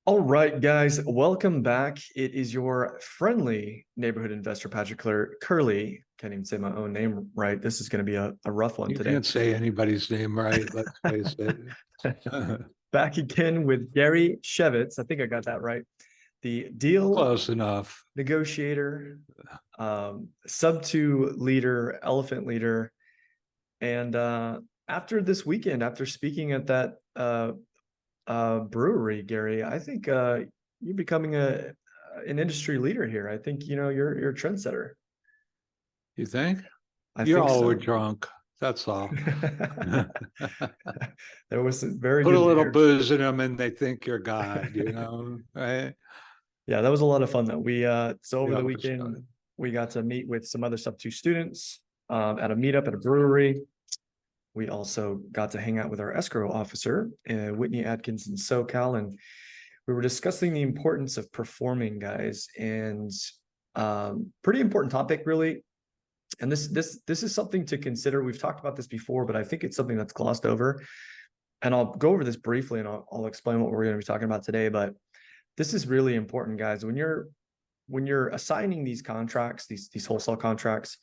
All right, guys, welcome back. It is your friendly neighborhood investor, Patrick Curley. Can't even say my own name right. This is going to be a rough one You today. can't say anybody's name right, let's face it. Back again with Gary Shevitz. I think I got that right. The deal Close enough. negotiator, subto leader, elephant leader. And after this weekend, after speaking at that brewery, Gary, I think you're becoming an industry leader here. I think you're a trendsetter. You think? I You think all were so. drunk. That's all. There was some very Put a good little beer. booze in them and they think you're God, right? Yeah, that was a lot of fun though. We so over Yeah, the it was weekend fun. we got to meet with some other sub two students at a meetup at a brewery. We also got to hang out with our escrow officer, Whitney Atkins in SoCal, and we were discussing the importance of performing, guys, and pretty important topic, really. And this is something to consider. We've talked about this before, but I think it's something that's glossed over. And I'll go over this briefly, and I'll explain what we're going to be talking about today. But this is really important, guys. When you're assigning these contracts, these wholesale contracts,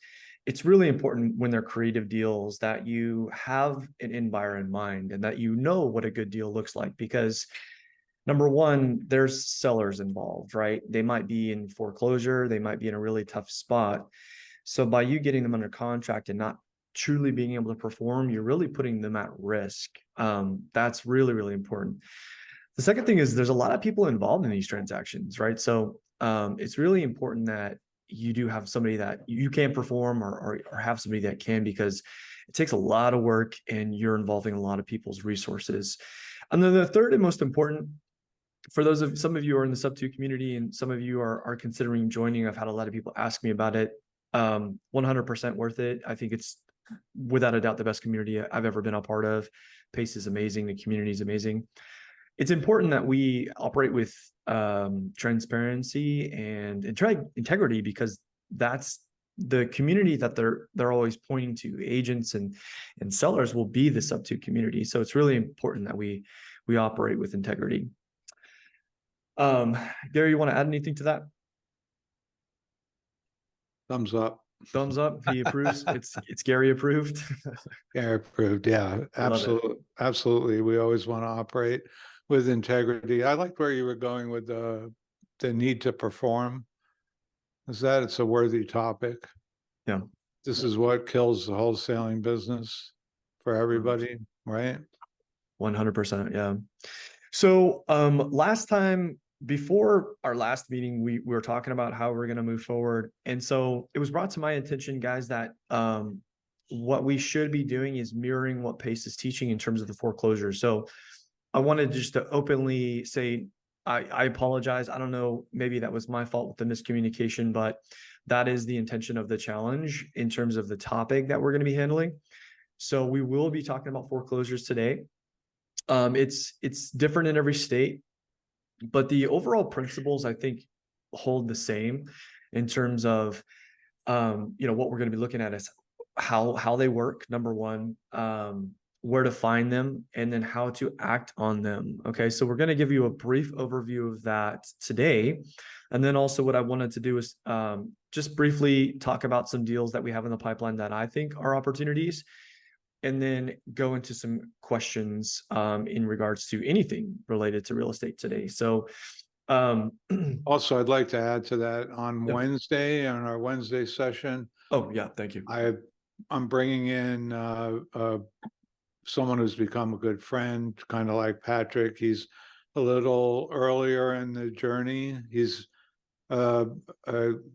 it's really important when they're creative deals that you have an end buyer in mind and that you know what a good deal looks like, because number one, there's sellers involved, right? They might be in foreclosure, they might be in a really tough spot. So by you getting them under contract and not truly being able to perform, you're really putting them at risk. That's really, really important. The second thing is there's a lot of people involved in these transactions, right? So it's really important that you do have somebody that you can perform, or have somebody that can, because it takes a lot of work and you're involving a lot of people's resources. And then the third and most important, for those of some of you are in the sub two community and some of you are considering joining, I've had a lot of people ask me about it. 100% worth it. I think it's without a doubt the best community I've ever been a part of. Pace is amazing. The community is amazing. It's important that we operate with transparency and integrity, because that's the community that they're always pointing to. Agents and sellers will be the sub two community. So it's really important that we operate with integrity. Gary, you want to add anything to that? Thumbs up. Thumbs up. He approves. It's Gary approved. Yeah, approved. Yeah, Love it. absolutely. Absolutely. We always want to operate with integrity. I like where you were going with the need to perform. Is that it's a worthy topic. Yeah. This is what kills the wholesaling business for everybody, right? 100%. Yeah. So last time, before our last meeting, we were talking about how we're going to move forward. And so it was brought to my attention, guys, that what we should be doing is mirroring what Pace is teaching in terms of the foreclosure. So I wanted just to openly say, I apologize. I don't know, maybe that was my fault with the miscommunication, but that is the intention of the challenge in terms of the topic that we're going to be handling. So we will be talking about foreclosures today. It's different in every state, but the overall principles, I think, hold the same in terms of what we're going to be looking at is how they work, number one, where to find them, and then how to act on them. Okay, so we're going to give you a brief overview of that today. And then also what I wanted to do is just briefly talk about some deals that we have in the pipeline that I think are opportunities, and then go into some questions in regards to anything related to real estate today. So Also, I'd like to add to that on yep. Wednesday, on our Wednesday session, Oh yeah, thank you. I'm bringing in someone who's become a good friend, kind of like Patrick. He's a little earlier in the journey. He's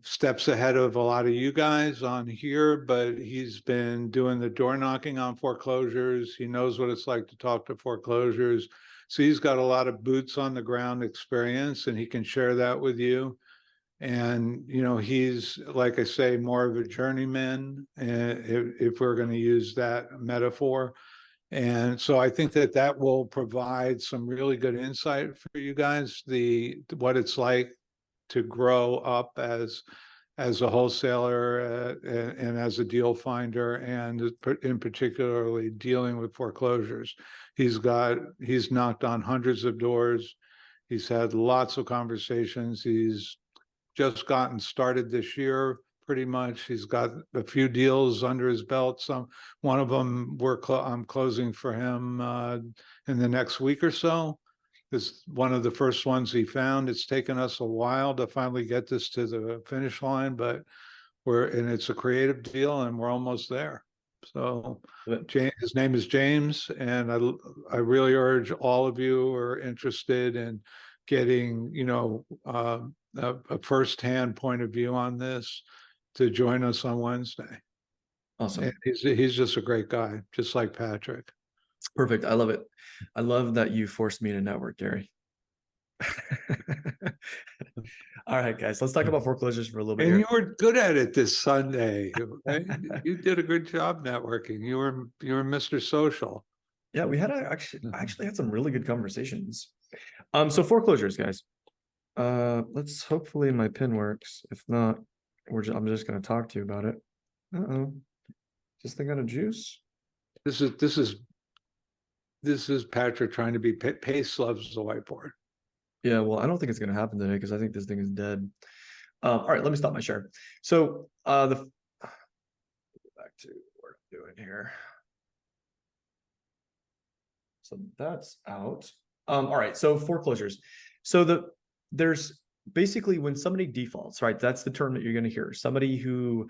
steps ahead of a lot of you guys on here, but he's been doing the door knocking on foreclosures. He knows what it's like to talk to foreclosures. So he's got a lot of boots on the ground experience, and he can share that with you. And, he's, like I say, more of a journeyman, if we're going to use that metaphor. And so I think that will provide some really good insight for you guys, what it's like to grow up as a wholesaler and as a deal finder, and in particularly dealing with foreclosures. He's knocked on hundreds of doors. He's had lots of conversations. He's just gotten started this year, pretty much. He's got a few deals under his belt. One of them I'm closing for him in the next week or so. It's one of the first ones he found. It's taken us a while to finally get this to the finish line, but it's a creative deal and we're almost there. So his name is James, and I really urge all of you who are interested in getting, a firsthand point of view on this to join us on Wednesday. Awesome. And he's just a great guy, just like Patrick. Perfect. I love it. I love that you forced me to network, Gary. All right, guys, let's talk about foreclosures for a little bit And here. you were good at it this Sunday. Right? You did a good job networking. You were Mr. Social. Yeah, we had actually had some really good conversations. So foreclosures, guys. Let's hopefully my pin works. If not, I'm just gonna talk to you about it. Uh-oh. Just thing out of juice. This is Patrick trying to be Pace loves the whiteboard. Yeah, well, I don't think it's gonna happen today because I think this thing is dead. All right, let me stop my share. So back to what I'm doing here. So that's out. All right, so foreclosures. So there's basically when somebody defaults, right? That's the term that you're going to hear. Somebody who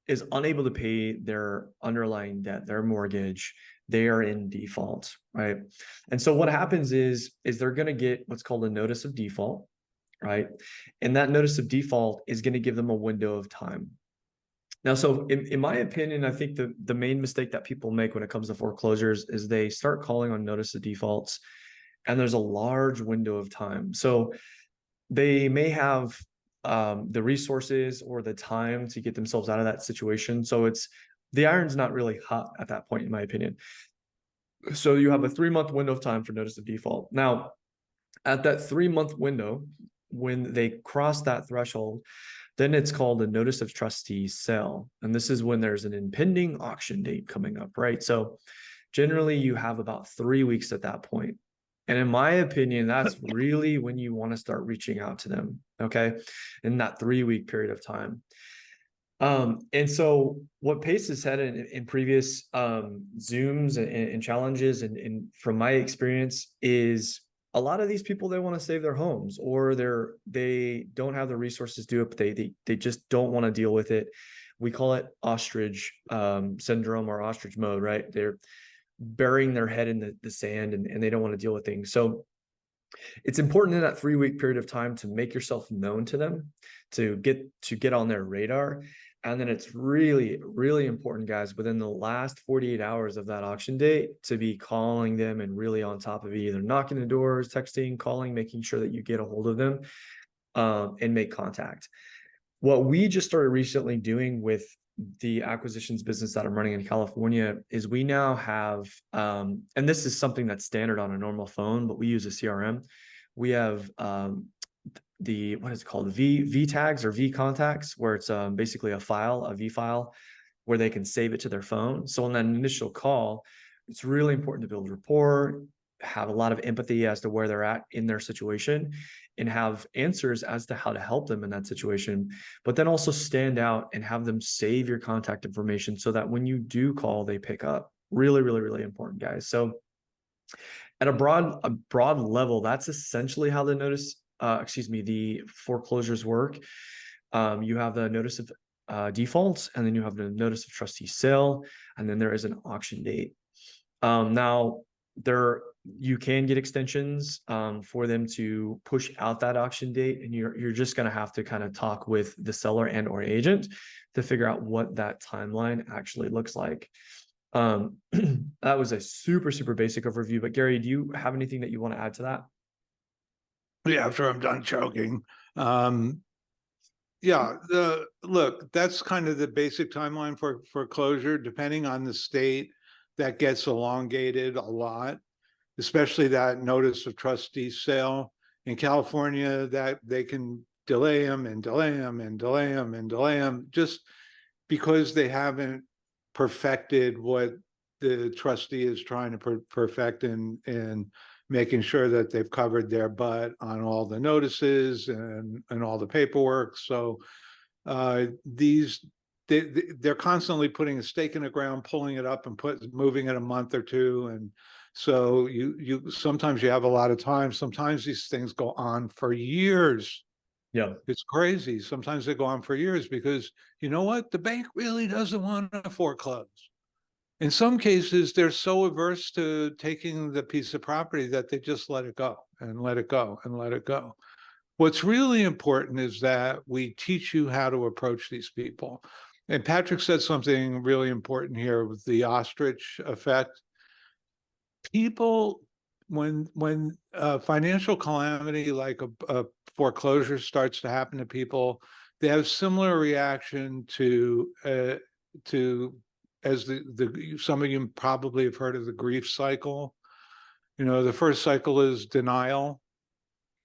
is unable to pay their underlying debt, their mortgage, they are in default, right? And so what happens is they're going to get what's called a notice of default, right? And that notice of default is going to give them a window of time. Now, so in my opinion, I think the main mistake that people make when it comes to foreclosures is they start calling on notice of defaults, and there's a large window of time. So they may have the resources or the time to get themselves out of that situation. So the iron's not really hot at that point, in my opinion. So you have a 3-month window of time for notice of default. Now, at that 3-month window, when they cross that threshold, then it's called a notice of trustee sale. And this is when there's an impending auction date coming up, right? So generally you have about 3 weeks at that point. And in my opinion, that's really when you want to start reaching out to them, okay? In that 3-week period of time. And so what Pace has said in previous Zooms and challenges, and from my experience, is a lot of these people, they want to save their homes, or they don't have the resources to do it, but they just don't want to deal with it. We call it ostrich syndrome or ostrich mode, right? They're burying their head in the sand and they don't want to deal with things. So it's important in that 3-week period of time to make yourself known to them, to get on their radar. And then it's really, really important, guys, within the last 48 hours of that auction date to be calling them and really on top of it, either knocking the doors, texting, calling, making sure that you get a hold of them and make contact. What we just started recently doing with the acquisitions business that I'm running in California is we now have, and this is something that's standard on a normal phone, but we use a CRM. We have what is it called? V tags or V contacts, where it's basically a V file, where they can save it to their phone. So on that initial call, it's really important to build rapport, have a lot of empathy as to where they're at in their situation, and have answers as to how to help them in that situation, but then also stand out and have them save your contact information so that when you do call, they pick up. Really, really, really important, guys. So at a broad level, that's essentially how the foreclosures work. You have the notice of defaults, and then you have the notice of trustee sale, and then there is an auction date. Now, you can get extensions for them to push out that auction date, and you're just going to have to kind of talk with the seller and or agent to figure out what that timeline actually looks like. That was a super, super basic overview, but Gary, do you have anything that you want to add to that? Yeah, after I'm done choking. Yeah, look, that's kind of the basic timeline for foreclosure. Depending on the state, that gets elongated a lot, especially that notice of trustee sale. In California, that they can delay them and delay them and delay them and delay them just because they haven't perfected what the trustee is trying to perfect in making sure that they've covered their butt on all the notices and all the paperwork. So these they're constantly putting a stake in the ground, pulling it up and moving it a month or two. And so you sometimes you have a lot of time. Sometimes these things go on for years. Yeah. It's crazy. Sometimes they go on for years because you know what? The bank really doesn't want to foreclose. In some cases, they're so averse to taking the piece of property that they just let it go and let it go and let it go. What's really important is that we teach you how to approach these people. And Patrick said something really important here with the ostrich effect. People, when financial calamity like a foreclosure starts to happen to people, they have similar reaction to as the some of you probably have heard of the grief cycle. You know, the first cycle is denial.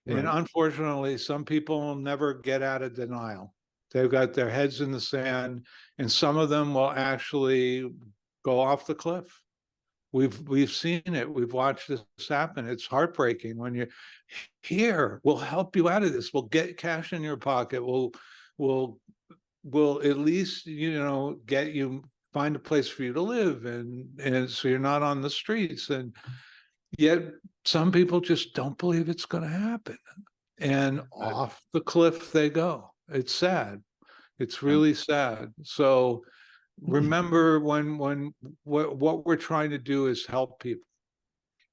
And Right. unfortunately, some people never get out of denial. They've got their heads in the sand, and some of them will actually go off the cliff. We've seen it. We've watched this happen. It's heartbreaking when you're here. We'll help you out of this. We'll get cash in your pocket. We'll at least, you know, get you find a place for you to live, and so you're not on the streets. And yet some people just don't believe it's going to happen, and off the cliff they go. It's sad. It's really sad. So remember, when what we're trying to do is help people.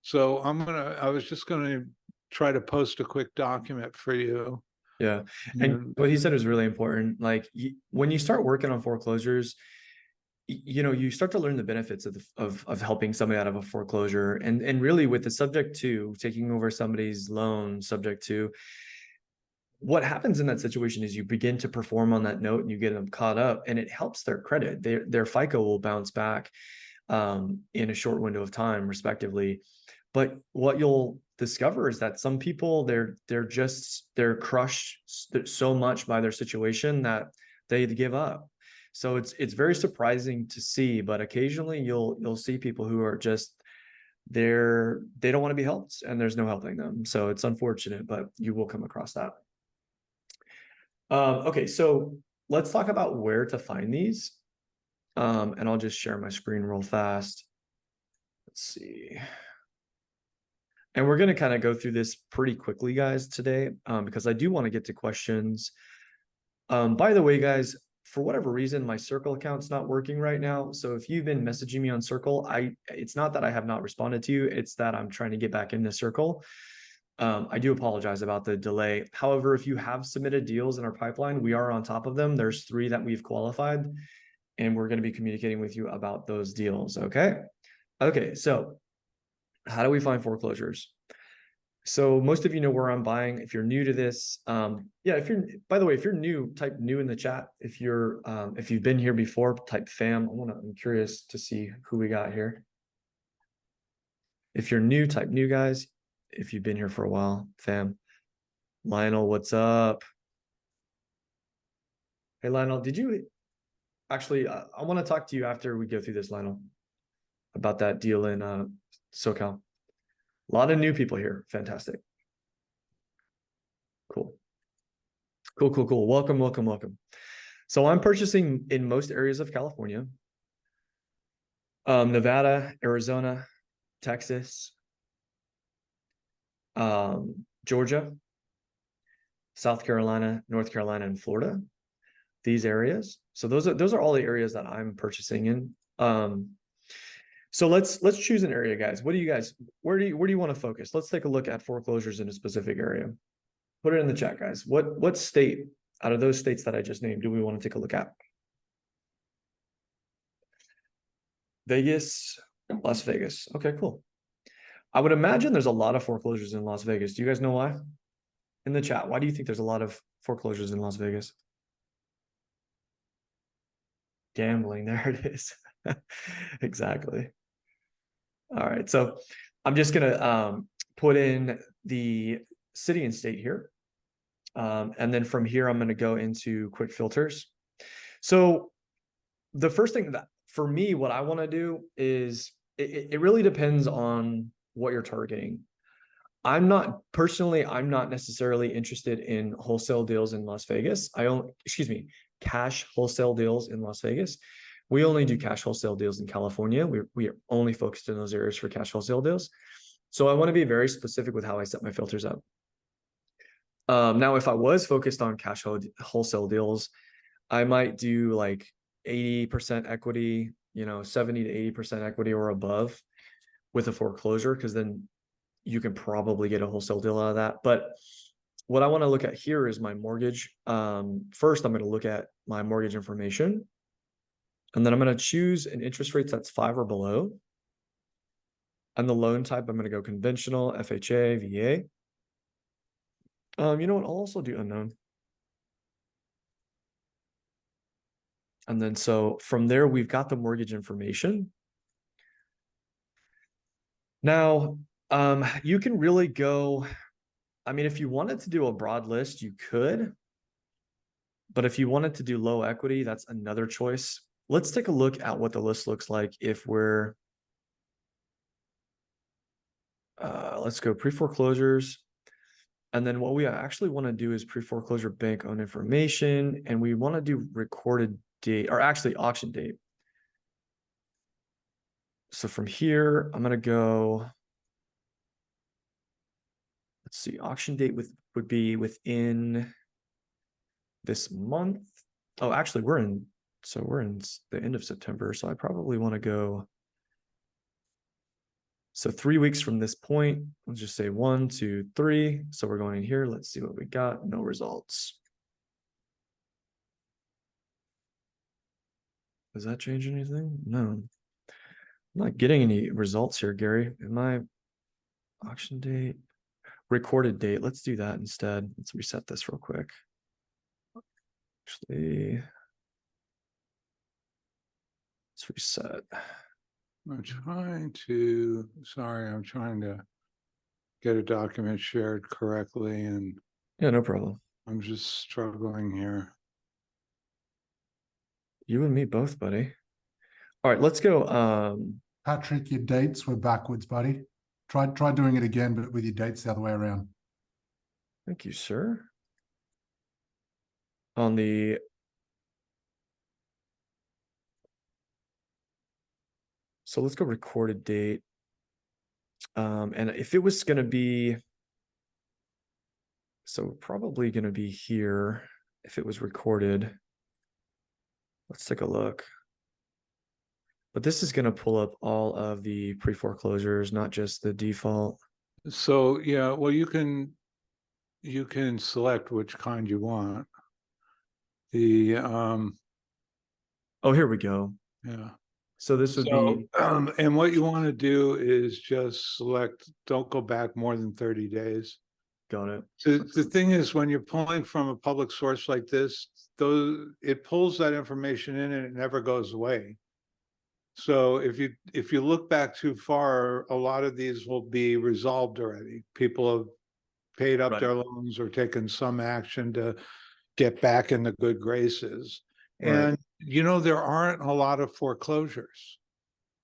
So I was just gonna try to post a quick document for you. Yeah. And And what he said is really important. Like when you start working on foreclosures, you know, you start to learn the benefits of helping somebody out of a foreclosure, and really with the subject to taking over somebody's loan, subject to what happens in that situation is you begin to perform on that note and you get them caught up, and it helps their credit. Their FICO will bounce back in a short window of time, respectively. But what you'll discover is that some people they're crushed so much by their situation that they give up. So it's very surprising to see, but occasionally you'll see people who are just they don't want to be helped and there's no helping them. So it's unfortunate, but you will come across that. Okay, so let's talk about where to find these. And I'll just share my screen real fast. Let's see. And we're going to kind of go through this pretty quickly, guys, today, because I do want to get to questions. By the way, guys, for whatever reason, my Circle account's not working right now. So if you've been messaging me on Circle, it's not that I have not responded to you. It's that I'm trying to get back into Circle. I do apologize about the delay. However, if you have submitted deals in our pipeline, we are on top of them. There's 3 that we've qualified, and we're going to be communicating with you about those deals. Okay. Okay. So how do we find foreclosures? So most of you know where I'm buying. If you're new to this, yeah, by the way, if you're new, type new in the chat. If you've been here before, type fam. I'm curious to see who we got here. If you're new, type new, guys. If you've been here for a while, fam. Lionel, what's up? Hey, Lionel, did you actually, I want to talk to you after we go through this, Lionel, about that deal in SoCal. A lot of new people here. Fantastic. Cool. Cool, cool, cool. Welcome, welcome, welcome. So I'm purchasing in most areas of California, Nevada, Arizona, Texas, Georgia, South Carolina, North Carolina, and Florida. These areas. So those are all the areas that I'm purchasing in. So let's choose an area, guys. What do you guys, where do you want to focus? Let's take a look at foreclosures in a specific area. Put it in the chat, guys. What state out of those states that I just named do we want to take a look at? Vegas, Las Vegas. Okay, cool. I would imagine there's a lot of foreclosures in Las Vegas. Do you guys know why? In the chat, why do you think there's a lot of foreclosures in Las Vegas? Gambling, there it is. Exactly. All right, so I'm just gonna put in the city and state here. And then from here, I'm gonna go into quick filters. So the first thing that for me, what I wanna do is, it really depends on what you're targeting. I'm not personally, I'm not necessarily interested in wholesale deals in Las Vegas. Excuse me, cash wholesale deals in Las Vegas. We only do cash wholesale deals in California. We are only focused in those areas for cash wholesale deals. So I want to be very specific with how I set my filters up. Now, if I was focused on cash wholesale deals, I might do like 80% equity, 70 to 80% equity or above with a foreclosure, because then you can probably get a wholesale deal out of that. But what I want to look at here is my mortgage. First, I'm going to look at my mortgage information, and then I'm going to choose an interest rate that's 5 or below. And the loan type, I'm going to go conventional, FHA, VA. You know what? I'll also do unknown. And then so from there, we've got the mortgage information. Now, you can really go, I mean, if you wanted to do a broad list, you could. But if you wanted to do low equity, that's another choice. Let's take a look at what the list looks like if we're, let's go pre-foreclosures. And then what we actually want to do is pre-foreclosure bank owned information, and we want to do recorded date, or actually auction date. So from here, I'm going to go, let's see, auction date would be within this month. Oh, actually we're in the end of September. So I probably want to go. So 3 weeks from this point, let's just say 1, 2, 3. So we're going in here. Let's see what we got. No results. Does that change anything? No. I'm not getting any results here, Gary. Am I auction date? Recorded date. Let's do that instead. Let's reset this real quick. Actually, let's reset. I'm trying to get a document shared correctly, and Yeah, no problem. I'm just struggling here. You and me both, buddy. All right, let's go. Patrick, your dates were backwards, buddy. Try doing it again, but with your dates the other way around. Thank you, sir. On the So let's go recorded date. And if it was going to be, so probably going to be here if it was recorded. Let's take a look. But this is going to pull up all of the pre-foreclosures, not just the default. So, yeah, well, you can select which kind you want. Oh, here we go. Yeah. So this would be, And what you want to do is just select, don't go back more than 30 days. got it. The thing is, when you're pulling from a public source like this, it pulls that information in and it never goes away. So if you look back too far, a lot of these will be resolved already. People have paid up their loans or taken some action to get back in the good graces. And there aren't a lot of foreclosures.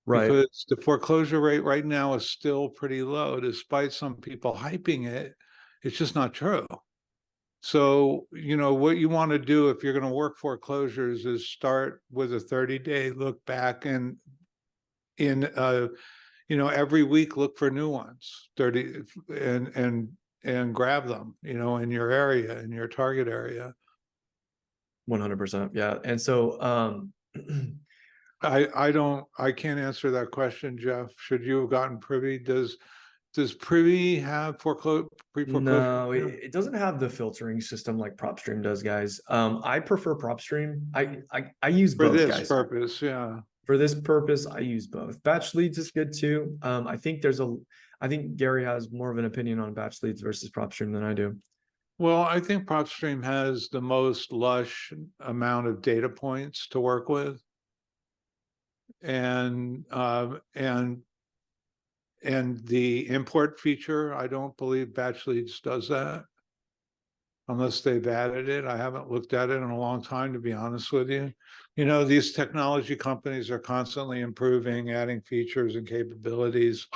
Right. Because the foreclosure rate right now is still pretty low, despite some people hyping it. It's just not true. So, what you want to do if you're going to work foreclosures is start with a 30-day look back, and every week look for new ones, 30, and grab them, in your area, in your target area. 100%. Yeah. And so, I can't answer that question, Jeff. Should you have gotten privy? Does privy have pre-foreclosure? No, it doesn't have the filtering system like propstream does, guys. I prefer propstream. I use For both, this guys. purpose, yeah. For this purpose, I use both. Batch leads is good too. I think Gary has more of an opinion on batch leads versus propstream than I do. Well, I think propstream has the most lush amount of data points to work with. And the import feature, I don't believe batch leads does that, unless they've added it. I haven't looked at it in a long time, to be honest with you. These technology companies are constantly improving, adding features and capabilities.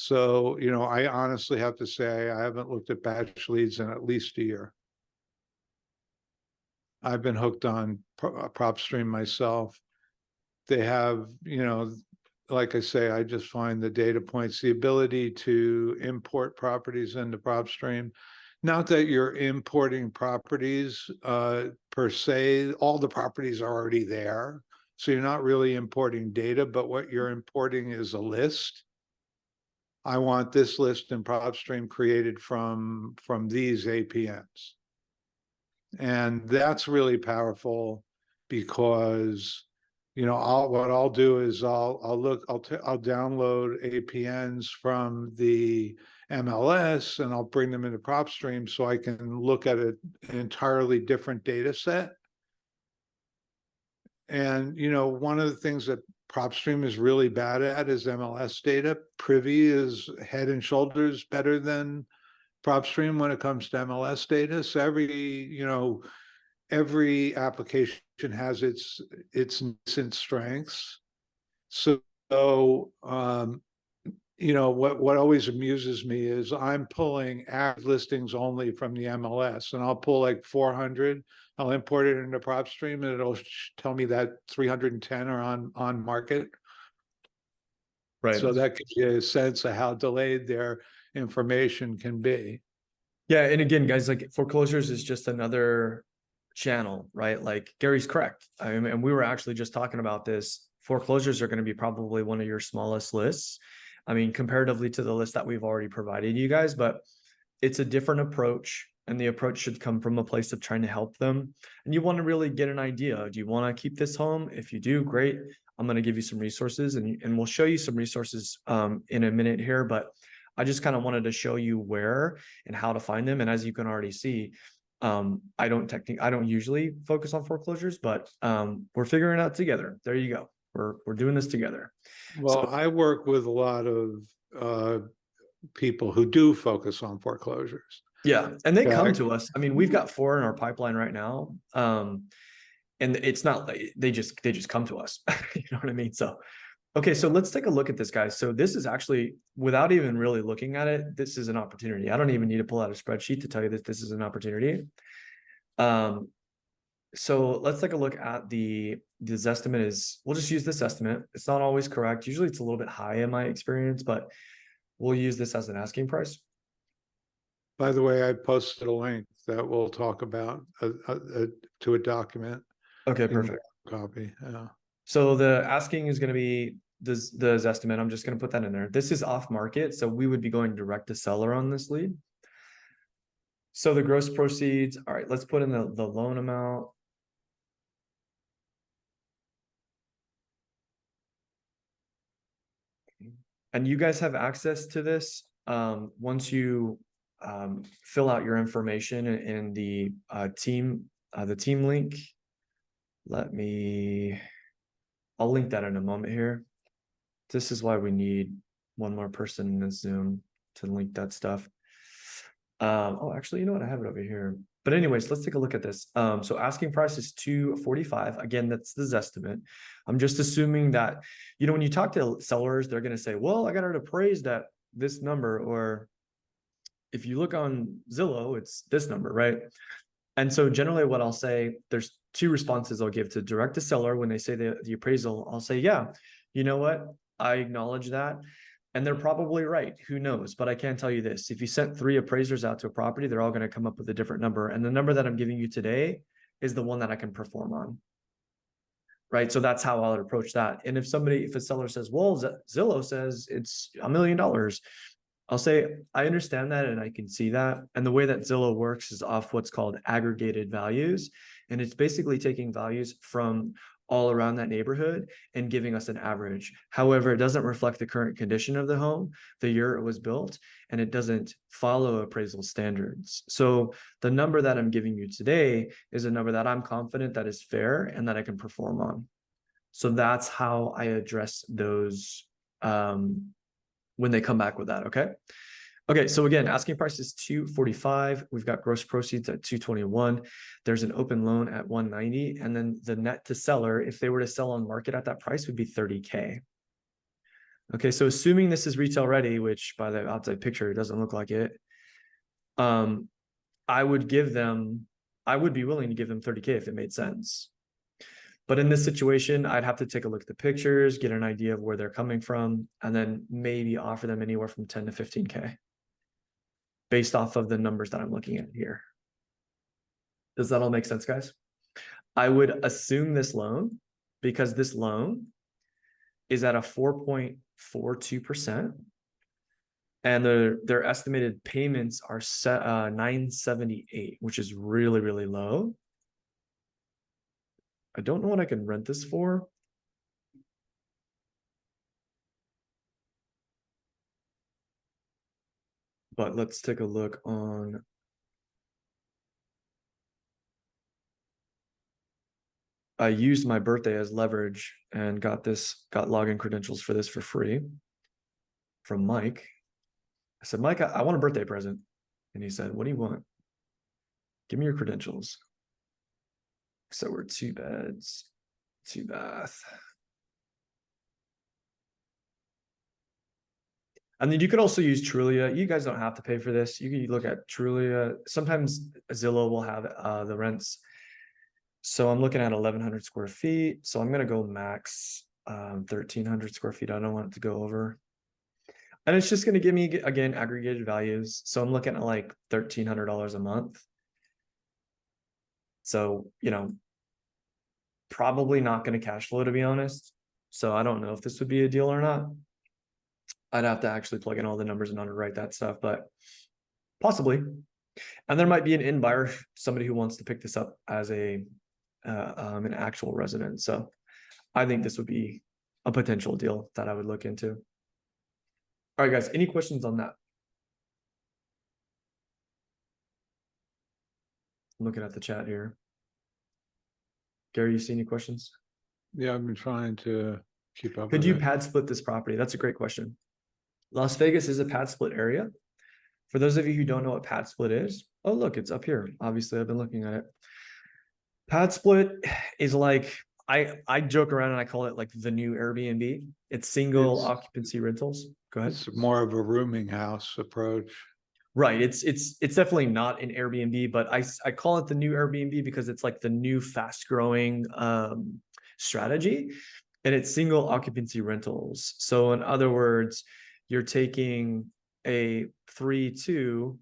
So, you know, I honestly have to say, I haven't looked at batch leads in at least a year. I've been hooked on PropStream myself. They have, you know, like I say, I just find the data points, the ability to import properties into PropStream. Not that you're importing properties per se, all the properties are already there. So you're not really importing data, but what you're importing is a list. I want this list in PropStream created from these APNs. And that's really powerful because, you know, what I'll do is I'll download APNs from the MLS and I'll bring them into PropStream so I can look at an entirely different data set. And, you know, one of the things that PropStream is really bad at is MLS data. Privy is head and shoulders better than PropStream when it comes to MLS data. So every application has its nascent strengths. So, you know, what always amuses me is I'm pulling ad listings only from the MLS, and I'll pull like 400. I'll import it into PropStream, and it'll tell me that 310 are on market. Right. So that gives you a sense of how delayed their information can be. Yeah, and again, guys, like foreclosures is just another channel, right? Like Gary's correct. And we were actually just talking about this. Foreclosures are going to be probably one of your smallest lists. I mean, comparatively to the list that we've already provided you guys, but it's a different approach. And the approach should come from a place of trying to help them. And you want to really get an idea. Do you want to keep this home? If you do, great. I'm going to give you some resources and we'll show you some resources in a minute here. But I just kind of wanted to show you where and how to find them. And as you can already see, I don't usually focus on foreclosures, but we're figuring it out together. There you go. We're doing this together. Well, I work with a lot of people who do focus on foreclosures. Yeah, and they come Fact. to us. I mean, we've got 4 in our pipeline right now. And it's not like they just come to us. You know what I mean? So okay, so let's take a look at this, guys. So this is actually, without even really looking at it, this is an opportunity. I don't even need to pull out a spreadsheet to tell you that this is an opportunity. So let's take a look at this estimate is, we'll just use this estimate. It's not always correct. Usually it's a little bit high in my experience, but we'll use this as an asking price. By the way, I posted a link that we'll talk about to a document. Okay, perfect. Copy. Yeah. So the asking is going to be the estimate. I'm just going to put that in there. This is off market, so we would be going direct to seller on this lead. So the gross proceeds. All right, let's put in the loan amount. And you guys have access to this once you fill out your information in the team link. I'll link that in a moment here. This is why we need one more person in the Zoom to link that stuff. Oh, actually, you know what? I have it over here. But anyways, let's take a look at this. So asking price is $245. Again, that's the estimate. I'm just assuming that, you know, when you talk to sellers, they're going to say, well, I got it appraised at this number, or if you look on Zillow, it's this number, right? And so generally what I'll say, there's 2 responses I'll give to direct to seller. When they say the appraisal, I'll say, yeah, you know what? I acknowledge that. And they're probably right. Who knows? But I can tell you this. If you sent 3 appraisers out to a property, they're all going to come up with a different number. And the number that I'm giving you today is the one that I can perform on. Right. So that's how I would approach that. And if a seller says, well, Zillow says it's $1 million, I'll say, I understand that and I can see that. And the way that Zillow works is off what's called aggregated values. And it's basically taking values from all around that neighborhood and giving us an average. However, it doesn't reflect the current condition of the home, the year it was built, and it doesn't follow appraisal standards. So the number that I'm giving you today is a number that I'm confident that is fair and that I can perform on. So that's how I address those when they come back with that. Okay. Okay, so again, asking price is $245. We've got gross proceeds at $221. There's an open loan at $190, and then the net to seller, if they were to sell on market at that price, would be $30K. Okay, so assuming this is retail ready, which by the outside picture, it doesn't look like it. I would be willing to give them 30K if it made sense. But in this situation, I'd have to take a look at the pictures, get an idea of where they're coming from, and then maybe offer them anywhere from 10 to 15K based off of the numbers that I'm looking at here. Does that all make sense, guys? I would assume this loan, because this loan is at a 4.42%. And their estimated payments are set 978, which is really, really low. I don't know what I can rent this for. But let's take a look on. I used my birthday as leverage and got login credentials for this for free from Mike. I said, Mike, I want a birthday present. And he said, what do you want? Give me your credentials. So we're 2 beds, 2 bath. And then you could also use Trulia. You guys don't have to pay for this. You can look at Trulia. Sometimes Zillow will have the rents. So I'm looking at 1,100 square feet. So I'm going to go max 1,300 square feet. I don't want it to go over. And it's just going to give me, again, aggregated values. So I'm looking at like $1,300 a month. So, probably not going to cash flow, to be honest. So I don't know if this would be a deal or not. I'd have to actually plug in all the numbers and underwrite that stuff, but possibly. And there might be an in buyer, somebody who wants to pick this up as an actual resident. So I think this would be a potential deal that I would look into. All right, guys, any questions on that? I'm looking at the chat here. Gary, you see any questions? Yeah, I've been trying to keep up Could with you it. pad split this property? That's a great question. Las Vegas is a pad split area. For those of you who don't know what pad split is, oh, look, it's up here. Obviously, I've been looking at it. Pad split is like, I joke around and I call it like the new Airbnb. It's single occupancy rentals. Go ahead. It's more of a rooming house approach. Right. It's definitely not an Airbnb, but I call it the new Airbnb because it's like the new fast growing strategy, and it's single occupancy rentals. So in other words, you're taking a 3-2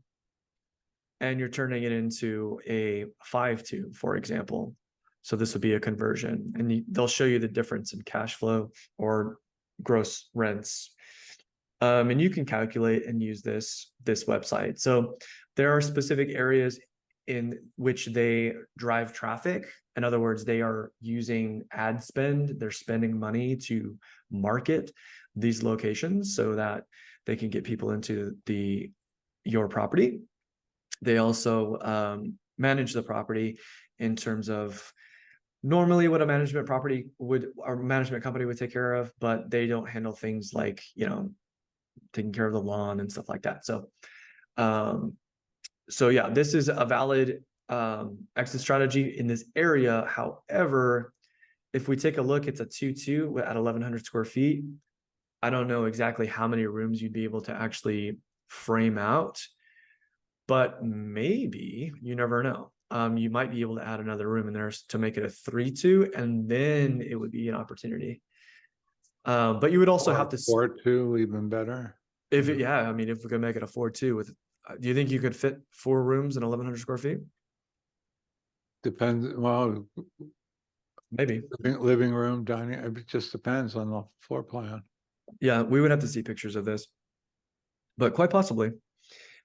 and you're turning it into a 5-2, for example. So this would be a conversion, and they'll show you the difference in cash flow or gross rents. And you can calculate and use this website. So there are specific areas in which they drive traffic. In other words, they are using ad spend. They're spending money to market these locations so that they can get people into your property. They also manage the property in terms of normally what a management company would take care of, but they don't handle things like, taking care of the lawn and stuff like that. So yeah, this is a valid exit strategy in this area. However, if we take a look, it's a 2-2 at 1,100 square feet. I don't know exactly how many rooms you'd be able to actually frame out, but maybe, you never know. You might be able to add another room in there to make it a 3-2, and then it would be an opportunity. But you would also have to 4-2, even better. if we could make it a 4-2 with, do you think you could fit 4 rooms in 1,100 square feet? Depends. Well, Maybe. living room, dining. It just depends on the floor plan. Yeah, we would have to see pictures of this, but quite possibly.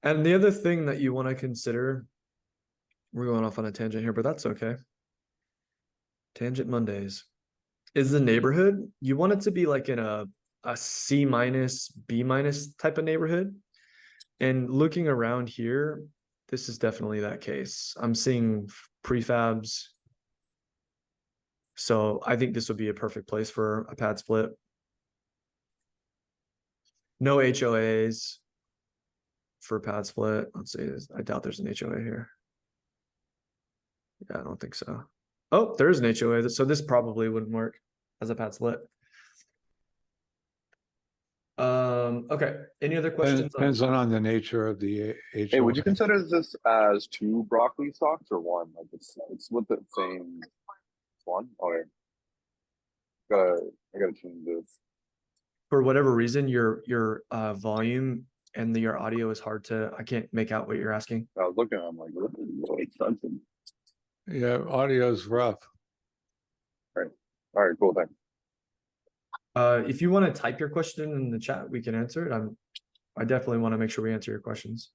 And the other thing that you want to consider, we're going off on a tangent here, but that's okay. Tangent Mondays is the neighborhood. You want it to be like in a C-, B- type of neighborhood. And looking around here, this is definitely that case. I'm seeing prefabs. So I think this would be a perfect place for a pad split. No HOAs for pad split. Let's see. I doubt there's an HOA here. Yeah, I don't think so. Oh, there is an HOA. So this probably wouldn't work as a pad split. Okay, any other questions? Depends on the nature of the HOA. Hey, would you consider this as two broccoli stalks or one? Like it's with the same one? Okay. I gotta change this. For whatever reason, your volume and your audio is hard to, I can't make out what you're asking. I was looking, I'm like, what is something? Yeah, audio's rough. All right, cool, thanks. If you want to type your question in the chat, we can answer it. I definitely want to make sure we answer your questions.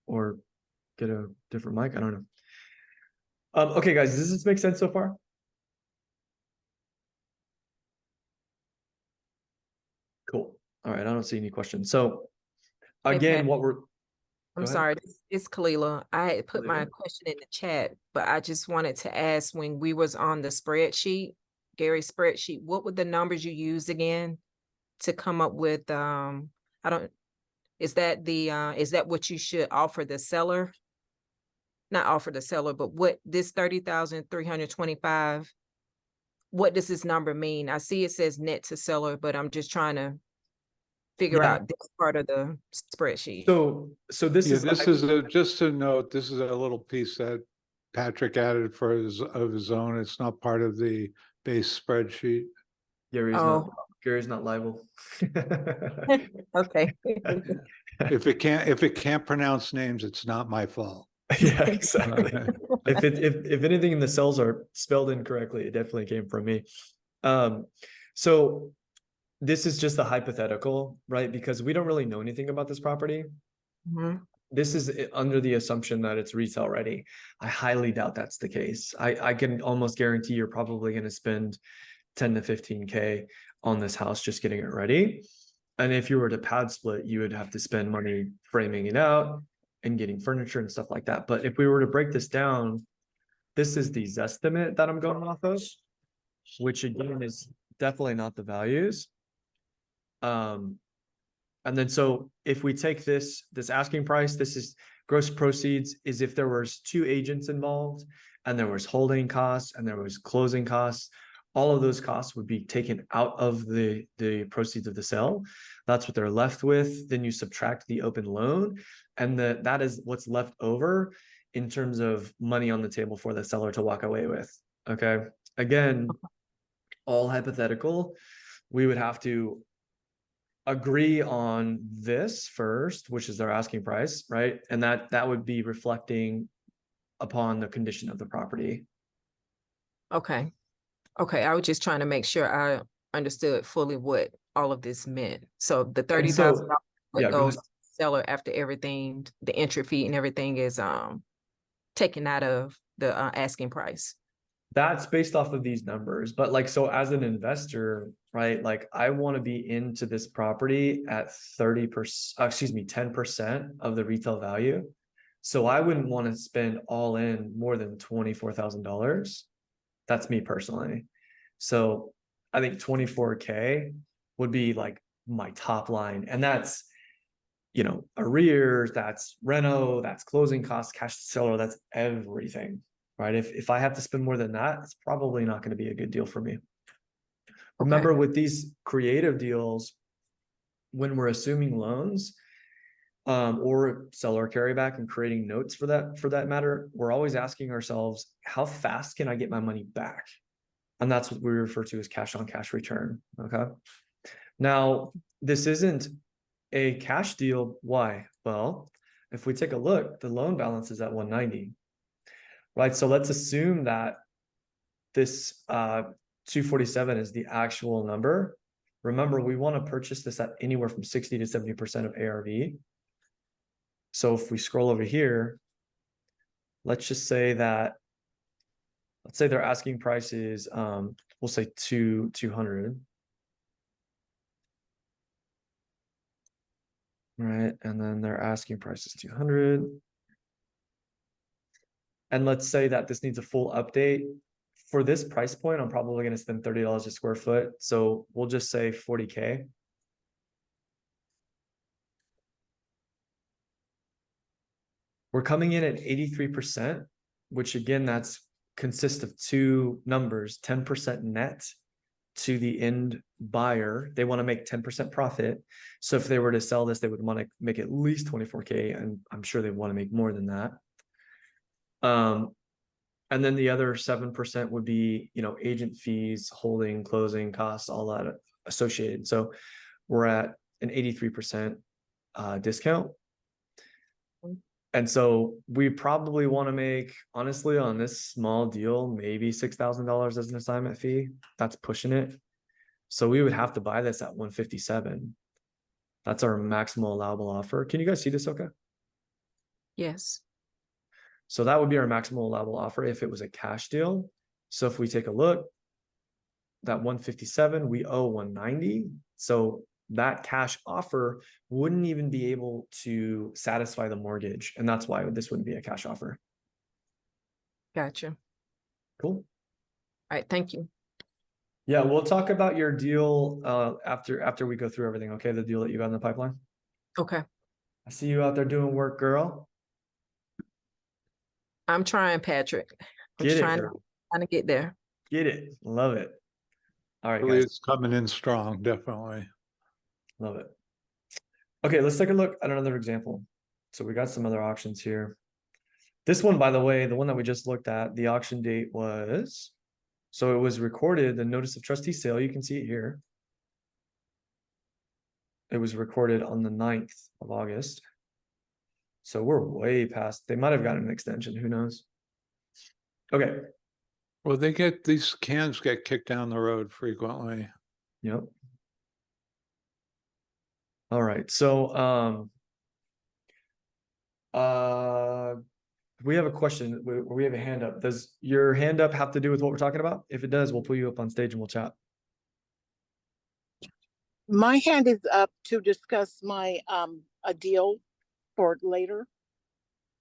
Or get a different mic, I don't know. Okay, guys, does this make sense so far? Cool. All right, I don't see any questions. So Hey, again, Pat. what we're, I'm Go ahead. sorry, it's Kalila. I had put my Kalila. question in the chat, but I just wanted to ask, when we was on the spreadsheet, Gary's spreadsheet, what were the numbers you used again to come up with, is that what you should offer the seller? Not offer the seller, but what this 30,325, what does this number mean? I see it says net to seller, but I'm just trying to figure Yeah. out this part of the spreadsheet. So this Yeah, is this is just to note, this is a little piece that Patrick added for his own. It's not part of the base spreadsheet. Gary's not liable. Okay. If it can't pronounce names, it's not my fault. Yeah, exactly. If anything in the cells are spelled incorrectly, it definitely came from me. So this is just a hypothetical, right? Because we don't really know anything about this property. Mhm. This is under the assumption that it's retail ready. I highly doubt that's the case. I can almost guarantee you're probably going to spend 10 to 15K on this house just getting it ready. And if you were to pad split, you would have to spend money framing it out and getting furniture and stuff like that. But if we were to break this down, this is the Zestimate that I'm going off of, which again is definitely not the values. And then so if we take this asking price, this is gross proceeds, is if there was 2 agents involved and there was holding costs and there was closing costs, all of those costs would be taken out of the proceeds of the sale. That's what they're left with. Then you subtract the open loan, and that is what's left over in terms of money on the table for the seller to walk away with. Okay. Again, all hypothetical. We would have to agree on this first, which is their asking price, right? And that would be reflecting upon the condition of the property. Okay. Okay, I was just trying to make sure I understood fully what all of this meant. So the $30,000 yeah, what go goes ahead. to the seller after everything, the entry fee and everything is taken out of the asking price. That's based off of these numbers. But like, so as an investor, right, like I want to be into this property at 10% of the retail value. So I wouldn't want to spend all in more than $24,000. That's me personally. So I think 24K would be like my top line. And that's, arrears, that's reno, that's closing costs, cash to seller, that's everything, right? If I have to spend more than that, it's probably not going to be a good deal for me. Remember, with these creative deals, when we're assuming loans, or seller carryback and creating notes for that matter, we're always asking ourselves, how fast can I get my money back? And that's what we refer to as cash on cash return. Okay. Now, this isn't a cash deal. Why? Well, if we take a look, the loan balance is at 190, right? So let's assume that this 247 is the actual number. Remember, we want to purchase this at anywhere from 60 to 70% of ARV. So if we scroll over here, let's say their asking price is, we'll say 200. Right, and then their asking price is 200. And let's say that this needs a full update. For this price point, I'm probably going to spend $30 a square foot. So we'll just say 40K. We're coming in at 83%, which again, consists of two numbers, 10% net to the end buyer, they want to make 10% profit. So if they were to sell this, they would want to make at least 24K, and I'm sure they want to make more than that. And then the other 7% would be, agent fees, holding, closing costs, all that associated. So we're at an 83% discount. And so we probably want to make, honestly, on this small deal, maybe $6,000 as an assignment fee. That's pushing it. So we would have to buy this at 157. That's our maximal allowable offer. Can you guys see this okay? Yes. So that would be our maximal allowable offer if it was a cash deal. So if we take a look, that 157, we owe 190. So that cash offer wouldn't even be able to satisfy the mortgage. And that's why this wouldn't be a cash offer. Gotcha. Cool. All right. Thank you. Yeah, we'll talk about your deal after we go through everything. Okay, the deal that you got in the pipeline. Okay. I see you out there doing work, girl. I'm trying, Patrick. I'm Get just it, trying girl. to get there. Get it. Love it. All right, Really, guys. it's coming in strong, definitely. Love it. Okay, let's take a look at another example. So we got some other auctions here. This one, by the way, the one that we just looked at, the auction date was, so it was recorded, the notice of trustee sale, you can see it here. It was recorded on the 9th of August. So we're way past, they might have gotten an extension, who knows? Okay, Well, these cans get kicked down the road frequently. yep. All right, so we have a question. We have a hand up. Does your hand up have to do with what we're talking about? If it does, we'll pull you up on stage and we'll chat. My hand is up to discuss my a deal for later.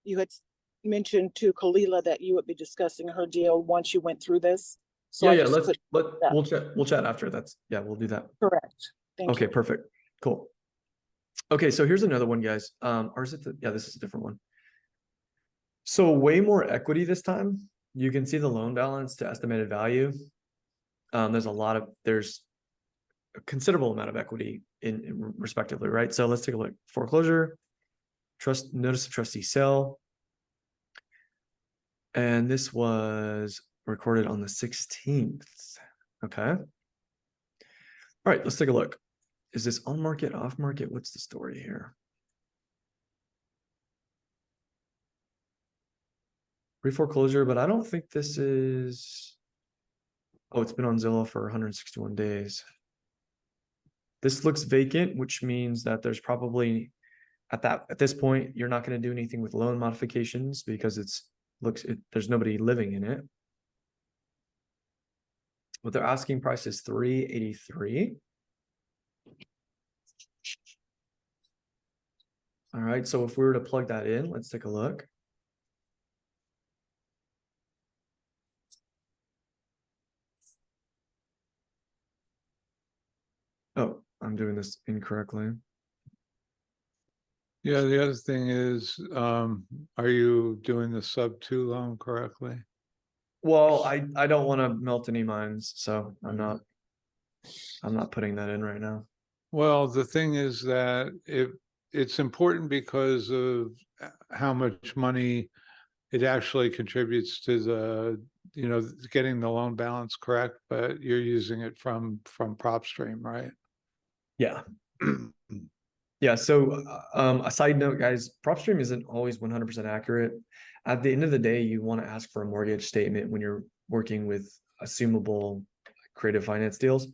You had mentioned to Kalila that you would be discussing her deal once you went through this. So I Yeah, just put that. we'll chat after. We'll do that. Correct. Thank Okay, you. perfect. Cool. Okay, so here's another one, guys. Or is it yeah, this is a different one. So way more equity this time. You can see the loan balance to estimated value. There's a considerable amount of equity in respectively, right? So let's take a look. Foreclosure, notice of trustee sale. And this was recorded on the 16th. Okay. All right, let's take a look. Is this on market, off market? What's the story here? Pre-foreclosure, but I don't think this is. Oh, it's been on Zillow for 161 days. This looks vacant, which means that there's probably at this point, you're not going to do anything with loan modifications because there's nobody living in it. What they're asking price is $383. All right, so if we were to plug that in, let's take a look. Oh, I'm doing this incorrectly. Yeah, the other thing is, are you doing the sub-2 loan correctly? Well, I don't want to melt any minds, so I'm not putting that in right now. Well, the thing is that it's important because of how much money it actually contributes to the, getting the loan balance correct, but you're using it from propstream, right? Yeah. Yeah, so a side note, guys, propstream isn't always 100% accurate. At the end of the day, you want to ask for a mortgage statement when you're working with assumable creative finance deals.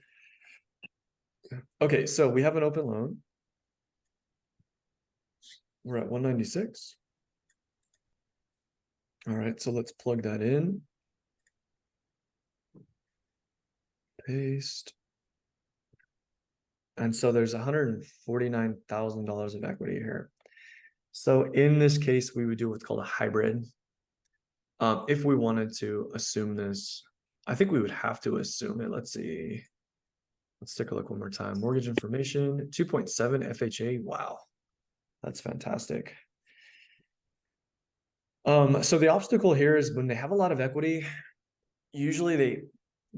Okay, so we have an open loan. We're at 196. All right, so let's plug that in. Paste. And so there's $149,000 of equity here. So in this case, we would do what's called a hybrid. If we wanted to assume this, I think we would have to assume it. Let's see. Let's take a look one more time. Mortgage information, 2.7 FHA. Wow, that's fantastic. So the obstacle here is when they have a lot of equity, usually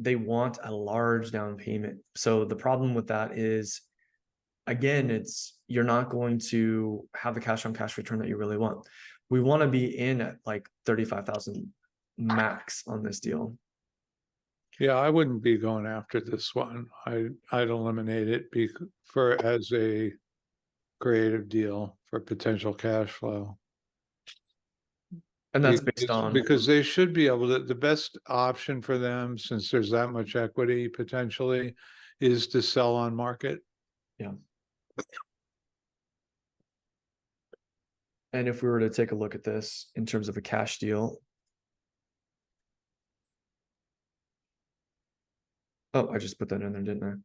they want a large down payment. So the problem with that is, again, you're not going to have the cash on cash return that you really want. We want to be in at like 35,000 max on this deal. Yeah, I wouldn't be going after this one. I'd eliminate it as a creative deal for potential cash flow. And that's based on, Because they should be able to, the best option for them, since there's that much equity potentially, is to sell on market. and if we were to take a look at this in terms of a cash deal. Oh, I just put that in there, didn't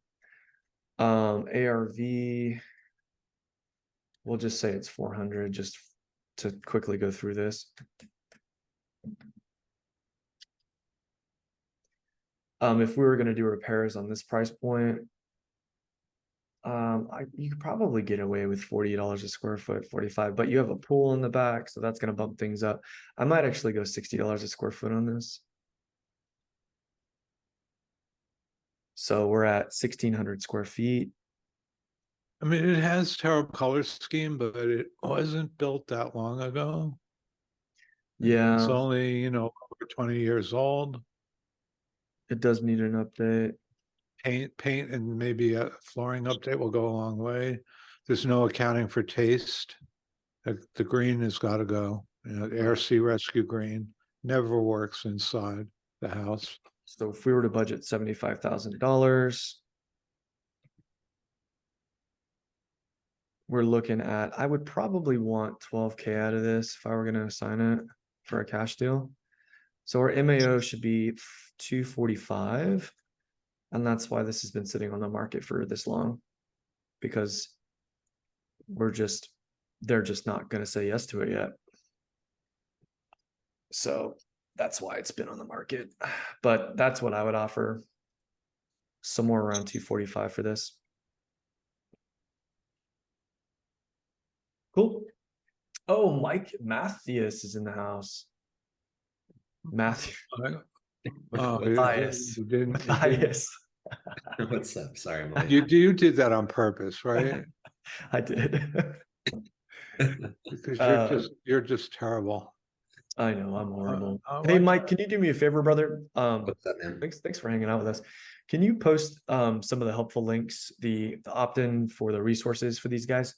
I? ARV, we'll just say it's 400 just to quickly go through this. If we were going to do repairs on this price point, you could probably get away with $40 a square foot, 45, but you have a pool in the back, so that's going to bump things up. I might actually go $60 a square foot on this. So we're at 1,600 square feet. I mean, it has terrible color scheme, but it wasn't built that long ago. It's Yeah, only, over 20 years old. it does need an update. Paint and maybe a flooring update will go a long way. There's no accounting for taste. The green has got to go. Air Sea Rescue green never works inside the house. So if we were to budget $75,000, we're looking at, I would probably want 12K out of this if I were going to assign it for a cash deal. So our MAO should be 245. And that's why this has been sitting on the market for this long, because they're just not going to say yes to it yet. So that's why it's been on the market, but that's what I would offer, somewhere around 245 for this. Cool. Oh, Mike Mathias is in the house. Matthew. Matthias. You didn't. Matthias. What's up? Sorry, I'm late. You did that on purpose, right? I did. Because you're just terrible. I know, I'm horrible. I Hey, Mike, can you do me a favor, brother? What's up, man? Thanks for hanging out with us. Can you post some of the helpful links, the opt-in for the resources for these guys?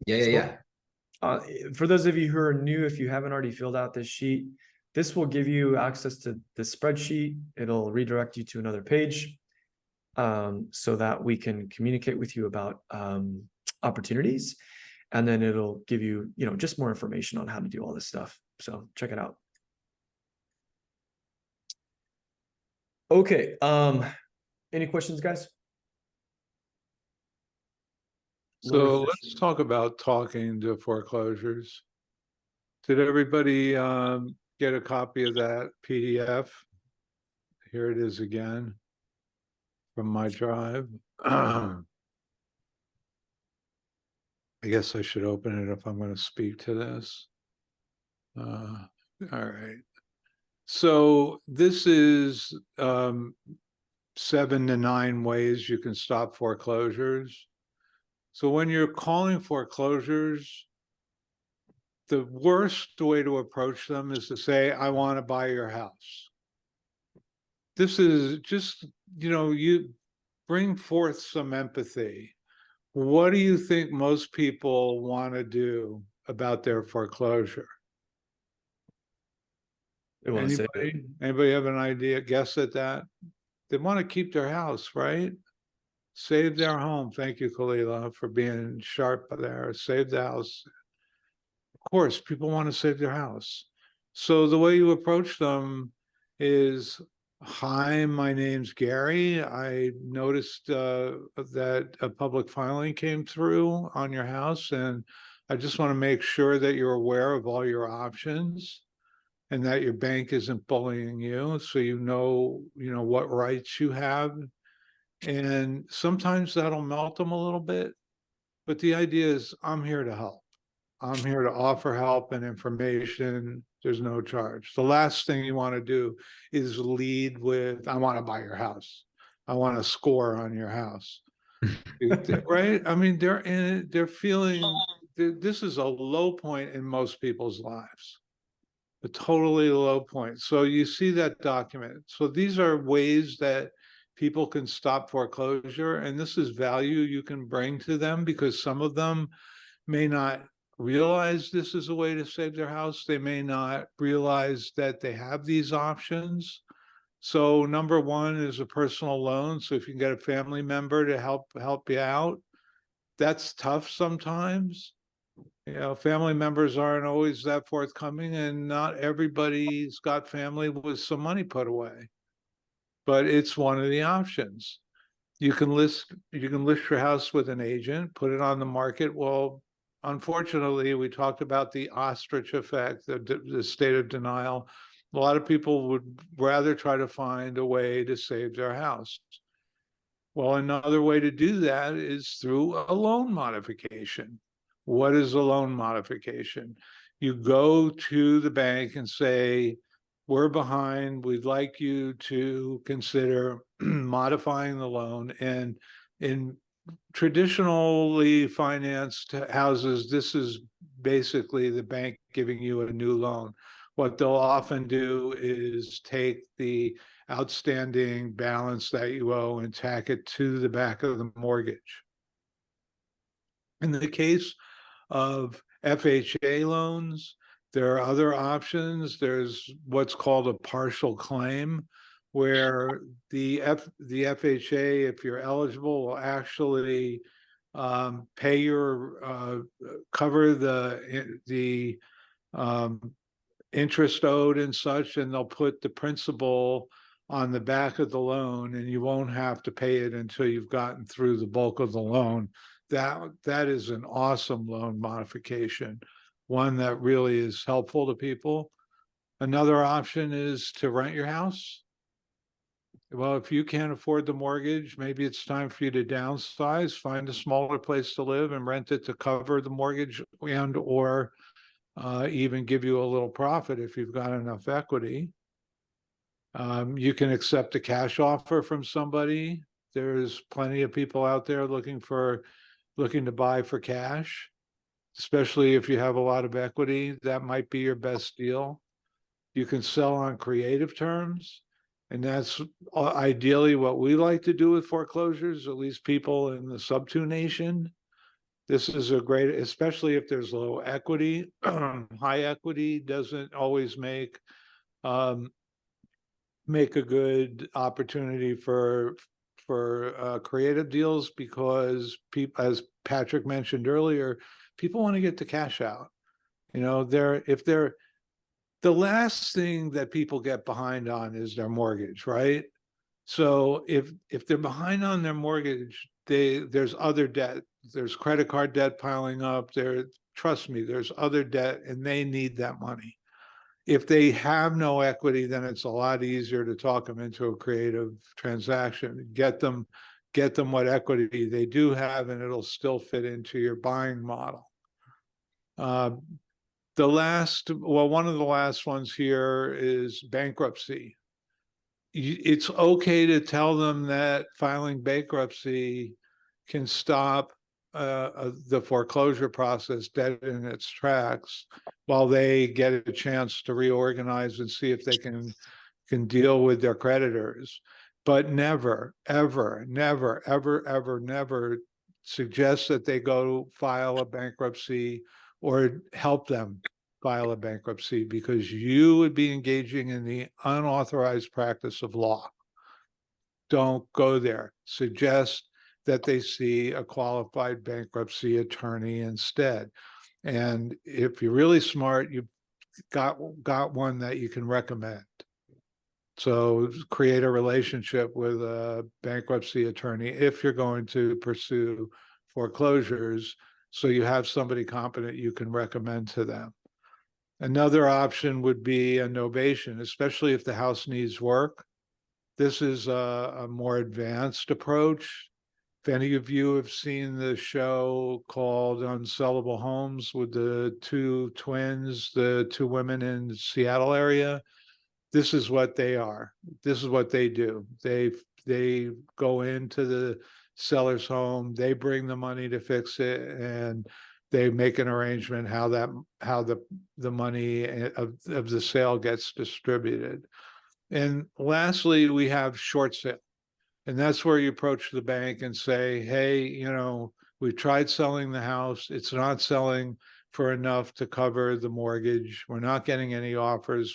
Yeah. For those of you who are new, if you haven't already filled out this sheet, this will give you access to the spreadsheet. It'll redirect you to another page so that we can communicate with you about opportunities. And then it'll give you, just more information on how to do all this stuff. So check it out. Okay. Any questions, guys? So let's talk about talking to foreclosures. Did everybody get a copy of that PDF? Here it is again from my drive. I guess I should open it if I'm going to speak to this. All right. So this is 7 to 9 ways you can stop foreclosures. So when you're calling foreclosures, the worst way to approach them is to say, I want to buy your house. This is just, you bring forth some empathy. What do you think most people want to do about their foreclosure? Anybody have an idea, guess at that? They want to keep their house, right? Save their home. Thank you, Kalila, for being sharp there. Save the house. Of course, people want to save their house. So the way you approach them is, hi, my name's Gary. I noticed that a public filing came through on your house, and I just want to make sure that you're aware of all your options and that your bank isn't bullying you, so you know what rights you have. And sometimes that'll melt them a little bit, but the idea is, I'm here to help. I'm here to offer help and information. There's no charge. The last thing you want to do is lead with, I want to buy your house. I want to score on your house. Right? I mean, they're feeling, this is a low point in most people's lives. A totally low point. So you see that document. So these are ways that people can stop foreclosure, and this is value you can bring to them, because some of them may not realize this is a way to save their house. They may not realize that they have these options. So number one is a personal loan. So if you can get a family member to help you out, that's tough sometimes. You know, family members aren't always that forthcoming, and not everybody's got family with some money put away. But it's one of the options. You can list your house with an agent, put it on the market. Well, unfortunately, we talked about the ostrich effect, the state of denial. A lot of people would rather try to find a way to save their house. Well, another way to do that is through a loan modification. What is a loan modification? You go to the bank and say, we're behind, we'd like you to consider modifying the loan. And in traditionally financed houses, this is basically the bank giving you a new loan. What they'll often do is take the outstanding balance that you owe and tack it to the back of the mortgage. In the case of FHA loans, there are other options. There's what's called a partial claim, where the FHA, if you're eligible, will actually pay your cover the interest owed and such, and they'll put the principal on the back of the loan, and you won't have to pay it until you've gotten through the bulk of the loan. That is an awesome loan modification, one that really is helpful to people. Another option is to rent your house. Well, if you can't afford the mortgage, maybe it's time for you to downsize, find a smaller place to live and rent it to cover the mortgage, and or even give you a little profit if you've got enough equity. You can accept a cash offer from somebody. There's plenty of people out there looking to buy for cash, especially if you have a lot of equity. That might be your best deal. You can sell on creative terms, and that's ideally what we like to do with foreclosures, at least people in the Subto Nation. This is a great, especially if there's low equity. High equity doesn't always make a good opportunity for creative deals, because people, as Patrick mentioned earlier, people want to get the cash out. You know, the last thing that people get behind on is their mortgage, right? So if they're behind on their mortgage, there's other debt, there's credit card debt piling up there. Trust me, there's other debt, and they need that money. If they have no equity, then it's a lot easier to talk them into a creative transaction, get them what equity they do have, and it'll still fit into your buying model. One of the last ones here is bankruptcy. It's okay to tell them that filing bankruptcy can stop the foreclosure process dead in its tracks, while they get a chance to reorganize and see if they can deal with their creditors. But never, ever, never, ever, ever, never suggest that they go file a bankruptcy or help them file a bankruptcy, because you would be engaging in the unauthorized practice of law. Don't go there. Suggest that they see a qualified bankruptcy attorney instead. And if you're really smart, you've got one that you can recommend. So create a relationship with a bankruptcy attorney if you're going to pursue foreclosures, so you have somebody competent you can recommend to them. Another option would be a novation, especially if the house needs work. This is a more advanced approach. If any of you have seen the show called Unsellable Homes with the two twins, the two women in the Seattle area, this is what they are. This is what they do. They go into the seller's home, they bring the money to fix it, and they make an arrangement how the money of the sale gets distributed. And lastly, we have short sale. And that's where you approach the bank and say, hey, we've tried selling the house. It's not selling for enough to cover the mortgage. We're not getting any offers.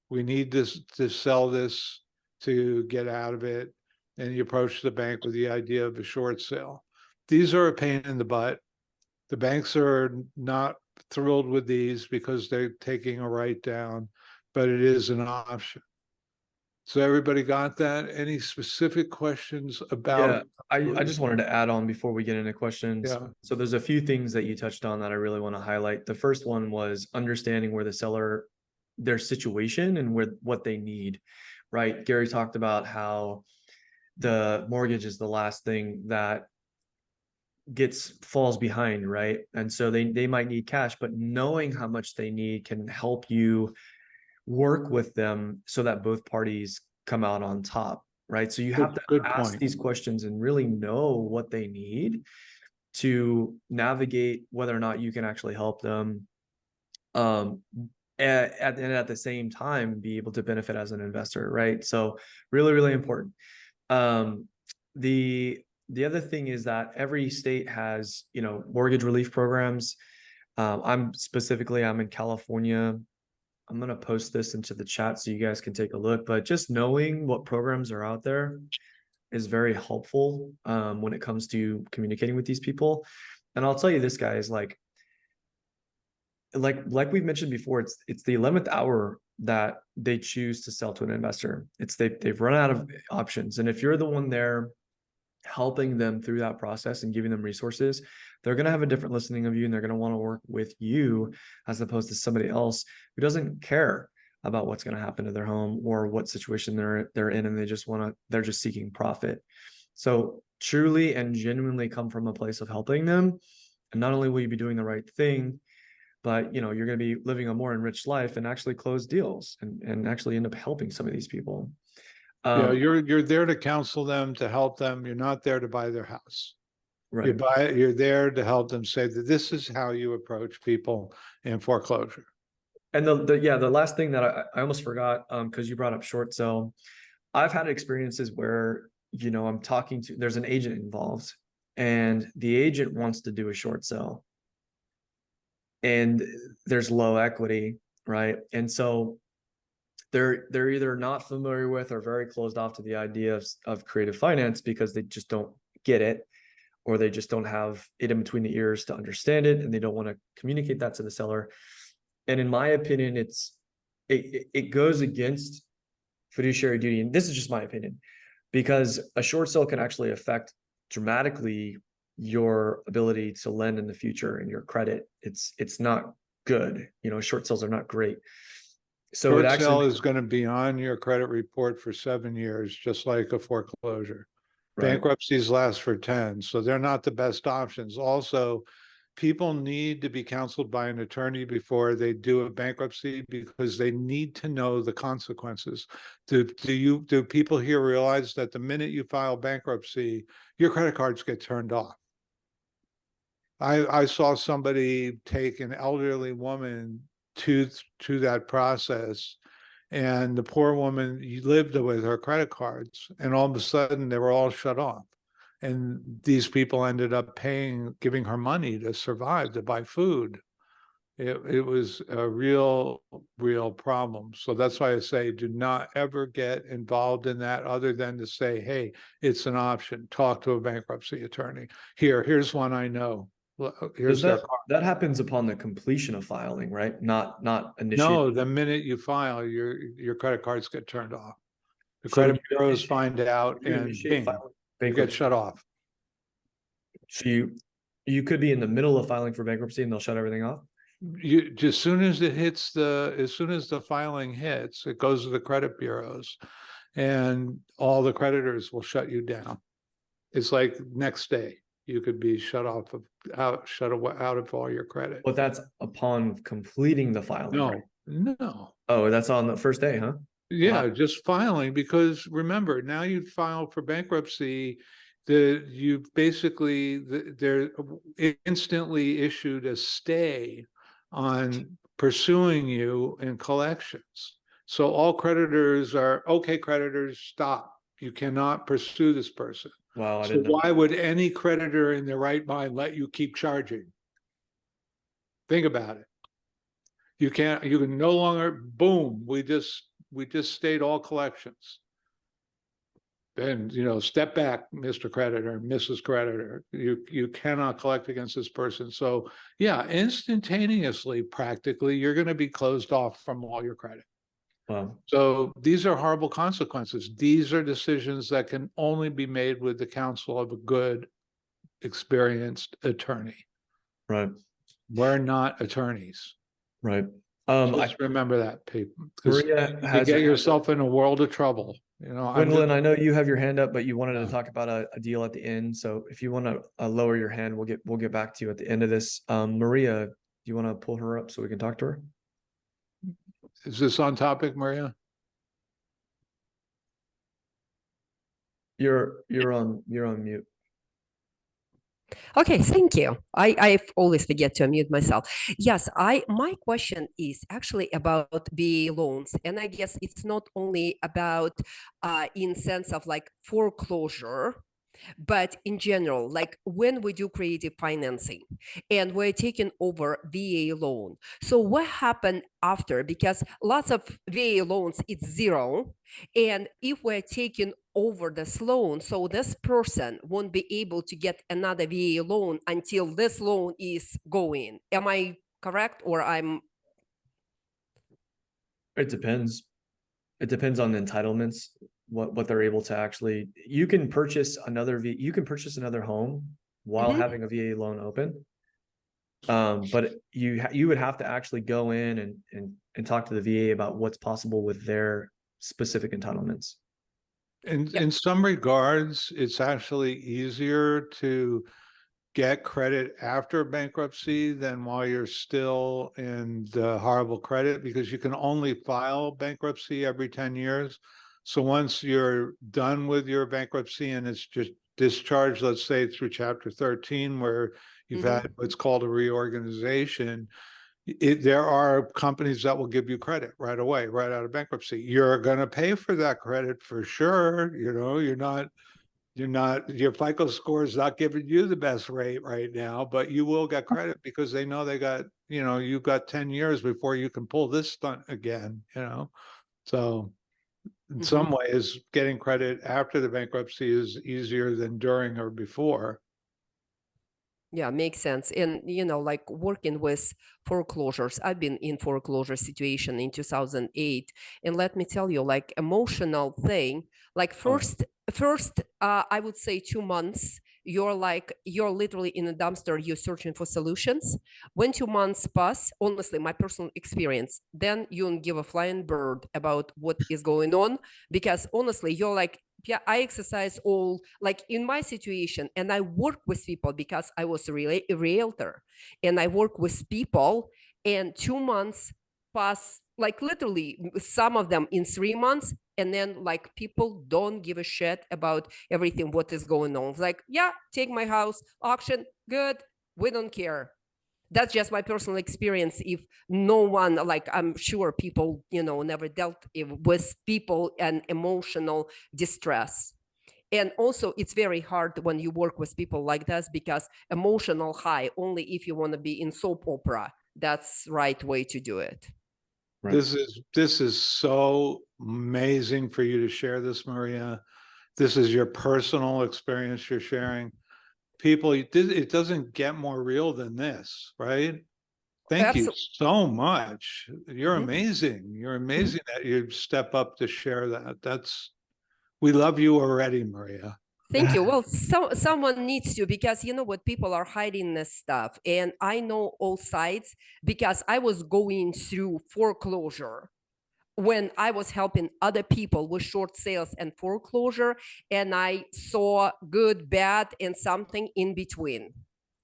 We need this to sell this to get out of it. And you approach the bank with the idea of a short sale. These are a pain in the butt. The banks are not thrilled with these because they're taking a write down, but it is an option. So everybody got that? Any specific questions Yeah, about? I just wanted to add on before we get into questions. Yeah. So there's a few things that you touched on that I really want to highlight. The first one was understanding where the seller, their situation and what they need, right? Gary talked about how the mortgage is the last thing that falls behind, right? And so they might need cash, but knowing how much they need can help you work with them so that both parties come out on top, right? So you have to Good ask point. these questions and really know what they need to navigate whether or not you can actually help them. And at the same time, be able to benefit as an investor, right? So really, really important. The other thing is that every state has, mortgage relief programs. I'm in California. I'm going to post this into the chat so you guys can take a look, but just knowing what programs are out there is very helpful when it comes to communicating with these people. And I'll tell you this, guys, like we've mentioned before, it's the 11th hour that they choose to sell to an investor. They've run out of options. And if you're the one there helping them through that process and giving them resources, they're going to have a different listening of you, and they're going to want to work with you as opposed to somebody else who doesn't care about what's going to happen to their home or what situation they're in, and they're just seeking profit. So truly and genuinely come from a place of helping them, and not only will you be doing the right thing, but you're going to be living a more enriched life and actually close deals and actually end up helping some of these people. Yeah, you're there to counsel them, to help them. You're not there to buy their house. Right. You're there to help them say that this is how you approach people in foreclosure. And the last thing that I almost forgot, because you brought up short sale. I've had experiences where, I'm talking to, there's an agent involved, and the agent wants to do a short sale, and there's low equity, right? And so they're either not familiar with or very closed off to the idea of creative finance because they just don't get it, or they just don't have it in between the ears to understand it, and they don't want to communicate that to the seller. And in my opinion, it goes against fiduciary duty. And this is just my opinion, because a short sale can actually affect dramatically your ability to lend in the future and your credit. It's not good. Short sales are not great. So Short it actually sale is going to be on your credit report for 7 years, just like a foreclosure. right. Bankruptcies last for 10, so they're not the best options. Also, people need to be counseled by an attorney before they do a bankruptcy, because they need to know the consequences. Do people here realize that the minute you file bankruptcy, your credit cards get turned off? I saw somebody take an elderly woman to that process, and the poor woman lived with her credit cards, and all of a sudden they were all shut off. And these people ended up giving her money to survive, to buy food. It was a real problem. So that's why I say, do not ever get involved in that, other than to say, hey, it's an option. Talk to a bankruptcy attorney. Here's one I know. Here's their card. That happens upon the completion of filing, right? Not initiating. No, the minute you file, your credit cards get turned off. The So credit bureaus find out, you and initiate bing, filing you get bankruptcy. shut off. So you could be in the middle of filing for bankruptcy and they'll shut everything off. As soon as the filing hits, it goes to the credit bureaus, and all the creditors will shut you down. It's like next day, you could be shut out of all your credit. But that's upon completing the filing, right? No. Oh, that's on the first day, huh? Yeah, Wow. just filing, because remember, now you filed for bankruptcy, you basically, they're instantly issued a stay on pursuing you in collections. So all creditors are, okay, creditors, stop. You cannot pursue this person. Wow, I So didn't know. why would any creditor in their right mind let you keep charging? Think about it. You can no longer, boom, we just stayed all collections. Then, step back, Mr. Creditor, Mrs. Creditor. You cannot collect against this person. So yeah, instantaneously, practically, you're going to be closed off from all your credit. Wow. So these are horrible consequences. These are decisions that can only be made with the counsel of a good, experienced attorney. Right. We're not attorneys. Right. Just remember that, people, because Maria you has get her hand yourself in a world of trouble. Gwendolyn, I know you have your hand up, but you wanted to Yeah. talk about a deal at the end. So if you want to lower your hand, we'll get back to you at the end of this. Maria, do you want to pull her up so we can talk to her? Is this on topic, Maria? You're on mute. Okay, thank you. I always forget to unmute myself. Yes, my question is actually about VA loans, and I guess it's not only about in sense of like foreclosure, but in general, like when we do creative financing and we're taking over VA loan. So what happened after? Because lots of VA loans, it's zero. And if we're taking over this loan, so this person won't be able to get another VA loan until this loan is going. Am I correct? Or It depends. It depends on the entitlements, what they're able to actually, you can purchase another home while having a VA loan open. But you would have to actually go in and talk to the VA about what's possible with their specific entitlements. In some regards, it's actually easier to get credit after bankruptcy than while you're still in the horrible credit, because you can only file bankruptcy every 10 years. So once you're done with your bankruptcy and it's just discharged, let's say through Chapter 13, where you've had what's called a reorganization, there are companies that will give you credit right away, right out of bankruptcy. You're going to pay for that credit for sure. You're not, your FICO score is not giving you the best rate right now, but you will get credit because they know they got, you've got 10 years before you can pull this stunt again, So in some ways, getting credit after the bankruptcy is easier than during or before. Yeah, makes sense. And, like working with foreclosures, I've been in foreclosure situation in 2008. And let me tell you, like emotional thing, like first, I would say 2 months, you're literally in a dumpster, you're searching for solutions. When 2 months pass, honestly, my personal experience, then you don't give a flying bird about what is going on, because honestly, you're like, yeah, I exercise all, like in my situation, and I work with people because I was a realtor, and I work with people, and 2 months pass, like literally some of them in 3 months, and then like people don't give a shit about everything what is going on. It's like, yeah, take my house, auction, good, we don't care. That's just my personal experience. If no one, like I'm sure people, never dealt with people and emotional distress. And also it's very hard when you work with people like this, because emotional high, only if you want to be in soap opera, that's right way to do it. Right. This is so amazing for you to share this, Maria. This is your personal experience you're sharing. People, it doesn't get more real than this, right? Thank you so much. You're amazing. You're amazing that you step up to share that. We love you already, Maria. Thank you. Well, someone needs to, because you know what, people are hiding this stuff, and I know all sides because I was going through foreclosure when I was helping other people with short sales and foreclosure, and I saw good, bad, and something in between.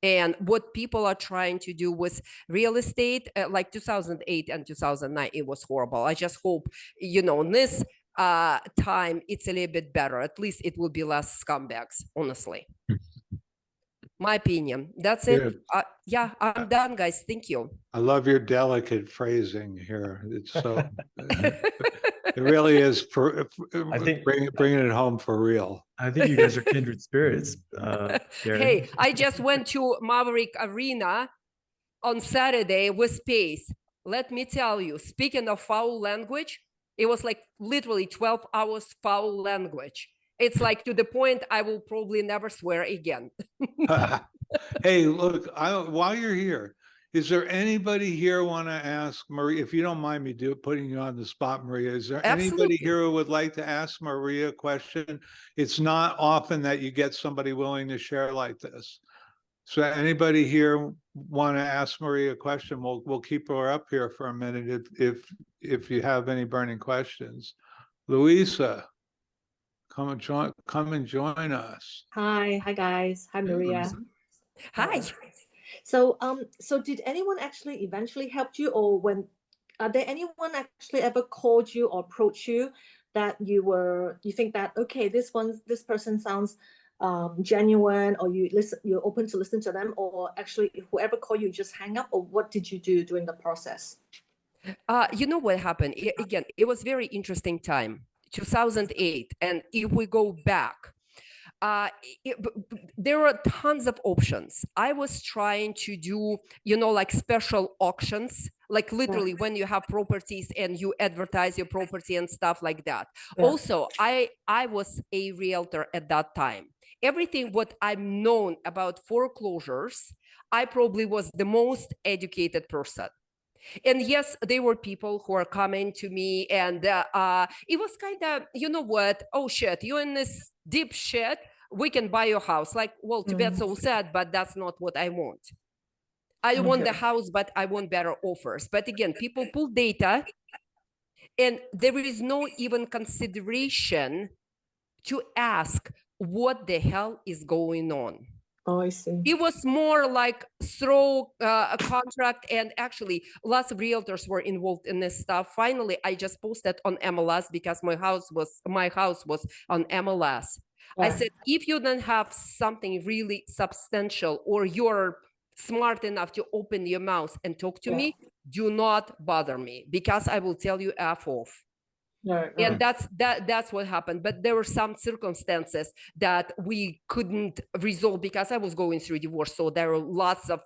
And what people are trying to do with real estate, like 2008 and 2009, it was horrible. I just hope, in this time, it's a little bit better. At least it will be less scumbags, honestly. My opinion. That's it. Good. Yeah, I'm done, guys. Thank you. I love your delicate phrasing here. It's so, it really is I think- bringing it home for real. I think you guys are kindred spirits. Gary. Hey, I just went to Maverick Arena on Saturday with Space. Let me tell you, speaking of foul language, it was like literally 12 hours foul language. It's like to the point I will probably never swear again. Hey, look, while you're here, is there anybody here want to ask Maria, if you don't mind me putting you on the spot, Maria, is there anybody Absolutely. here who would like to ask Maria a question? It's not often that you get somebody willing to share like this. So anybody here want to ask Maria a question? We'll keep her up here for a minute if you have any burning questions. Louisa, come and join us. Hi guys. Hi Maria. Hi. So did anyone actually eventually help you, or are there anyone actually ever called you or approached you that you think that, okay, this person sounds genuine, or you're open to listen to them, or actually whoever called you just hang up, or what did you do during the process? You know what happened? Again, it was very interesting time, 2008. And if we go back, there were tons of options. I was trying to do, like special auctions, like literally when you have properties and you advertise your property and stuff like that. Yeah. Also, I was a realtor at that time. Everything what I've known about foreclosures, I probably was the most educated person. And yes, there were people who are coming to me, and it was kind of, you know what? Oh shit, you're in this deep shit. We can buy your house. Like, well, too bad, so sad, but that's not what I want. I want the house, but I want better offers. But again, people pull data, and there is no even consideration to ask what the hell is going on. Oh, I see. It was more like throw a contract, and actually lots of realtors were involved in this stuff. Finally, I just posted on MLS because my house was on MLS. I said, if you don't have something really substantial, or you're smart enough to open your mouth and talk to me, do not bother me, because I will tell you F off. And that's what happened. But there were some circumstances that we couldn't resolve because I was going through divorce. So there were lots of.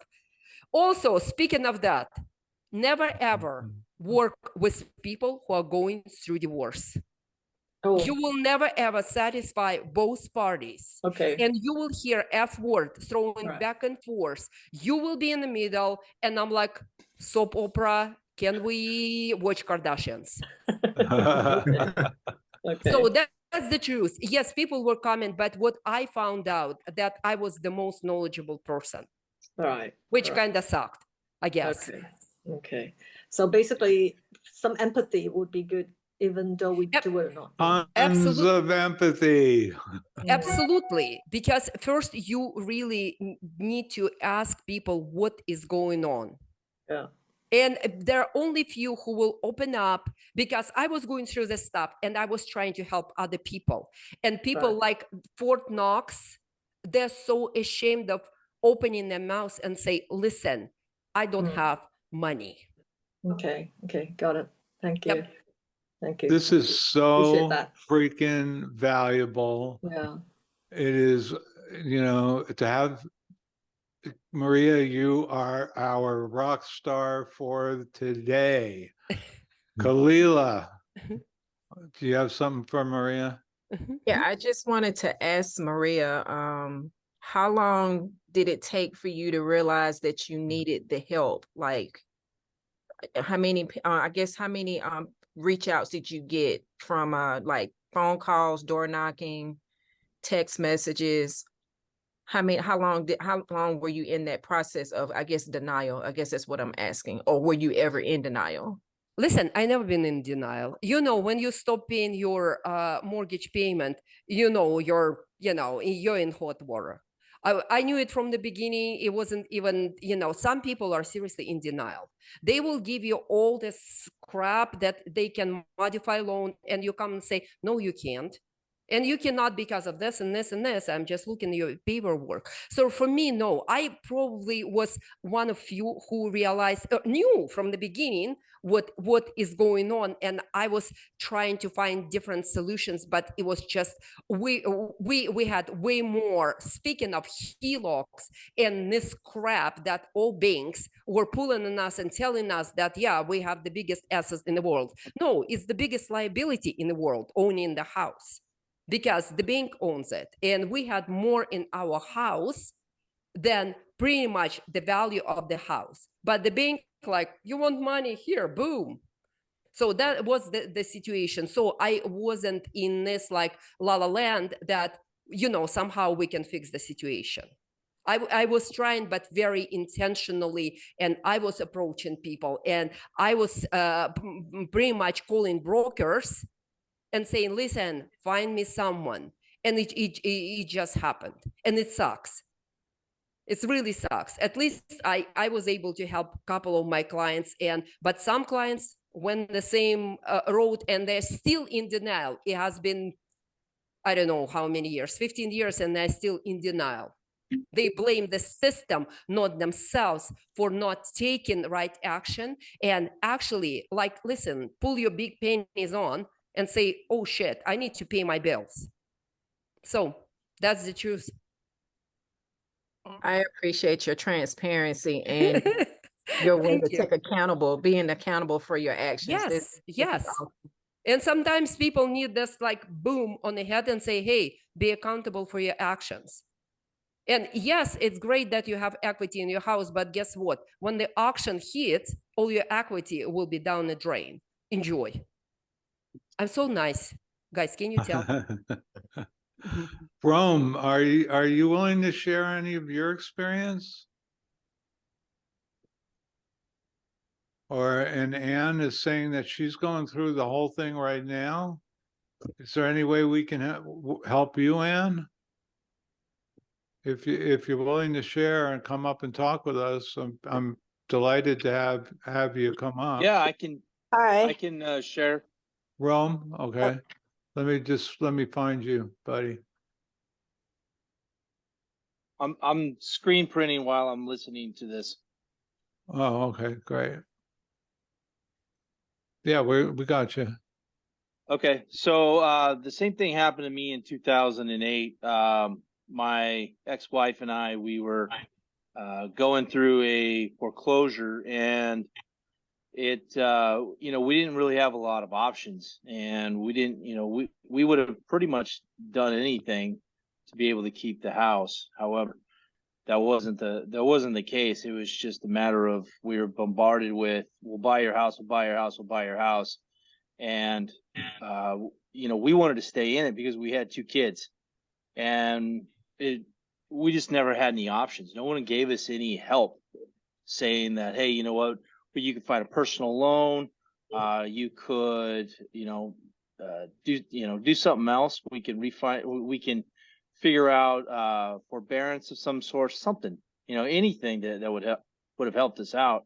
Also, speaking of that, never ever work with people who are going through divorce. Oh. You will never ever satisfy both parties. Okay. And you will hear F word throwing back and forth. You will be in the middle, and I'm like, soap opera. Can we watch Kardashians? Okay. So that's the truth. Yes, people were coming, but what I found out that I was the most knowledgeable person, which kind of sucked, I guess. Okay. So basically, some empathy would be good, even though we do it or not. Tons of empathy. Absolutely. Because first you really need to ask people what is going on. Yeah. And there are only few who will open up, because I was going through this stuff and I was trying to help other people. And people like Fort Knox, they're so ashamed of opening their mouths and say, listen, I don't have money. Okay. Got it. Thank you. Thank you. This is so freaking valuable. Yeah. It is, to have Maria, you are our rock star for today. Kalila, do you have something for Maria? Yeah, I just wanted to ask Maria, how long did it take for you to realize that you needed the help? Like, how many reach outs did you get from like phone calls, door knocking, text messages? How long were you in that process of, I guess, denial? I guess that's what I'm asking. Or were you ever in denial? Listen, I never been in denial. You know, when you stop paying your mortgage payment, you know, you're in hot water. I knew it from the beginning. It wasn't even, some people are seriously in denial. They will give you all this crap that they can modify loan, and you come and say, no, you can't. And you cannot because of this and this and this. I'm just looking at your paperwork. So for me, no, I probably was one of you who realized, knew from the beginning what is going on, and I was trying to find different solutions, but it was just we had way more. Speaking of HELOCs and this crap that all banks were pulling on us and telling us that, yeah, we have the biggest assets in the world. No, it's the biggest liability in the world, owning the house, because the bank owns it, and we had more in our house than pretty much the value of the house. But the bank, like, you want money here, boom. So that was the situation. So I wasn't in this like la la land that, somehow we can fix the situation. I was trying, but very intentionally, and I was approaching people, and I was pretty much calling brokers and saying, listen, find me someone. And it just happened. And it sucks. It really sucks. At least I was able to help a couple of my clients, but some clients went the same road, and they're still in denial. It has been, I don't know how many years, 15 years, and they're still in denial. They blame the system, not themselves, for not taking right action. And actually, like, listen, pull your big panties on and say, oh shit, I need to pay my bills. So that's the truth. I appreciate your transparency and your way Thank to you. take being accountable for your actions. This Yes. is awesome. And sometimes people need this like boom on the head and say, hey, be accountable for your actions. And yes, it's great that you have equity in your house, but guess what? When the auction hits, all your equity will be down the drain. Enjoy. I'm so nice. Guys, can you tell? Rome, are you willing to share any of your experience? And Anne is saying that she's going through the whole thing right now. Is there any way we can help you, Anne? If you're willing to share and come up and talk with us, I'm delighted to have you come up. Yeah, I can. Hi. I can share. Rome, okay. Let me find you, buddy. I'm screen printing while I'm listening to this. Oh, okay, great. Yeah, we got you. Okay, so the same thing happened to me in 2008. My ex-wife and I, we were going through a foreclosure, and it we didn't really have a lot of options, and we didn't, we would have pretty much done anything to be able to keep the house. However, that wasn't the case. It was just a matter of, we were bombarded with, we'll buy your house, we'll buy your house, we'll buy your house. And we wanted to stay in it because we had 2 kids, and we just never had any options. No one gave us any help, saying that, hey, you know what, you could find a personal loan, you could do something else, we can figure out forbearance of some sort, something, anything that would have helped us out.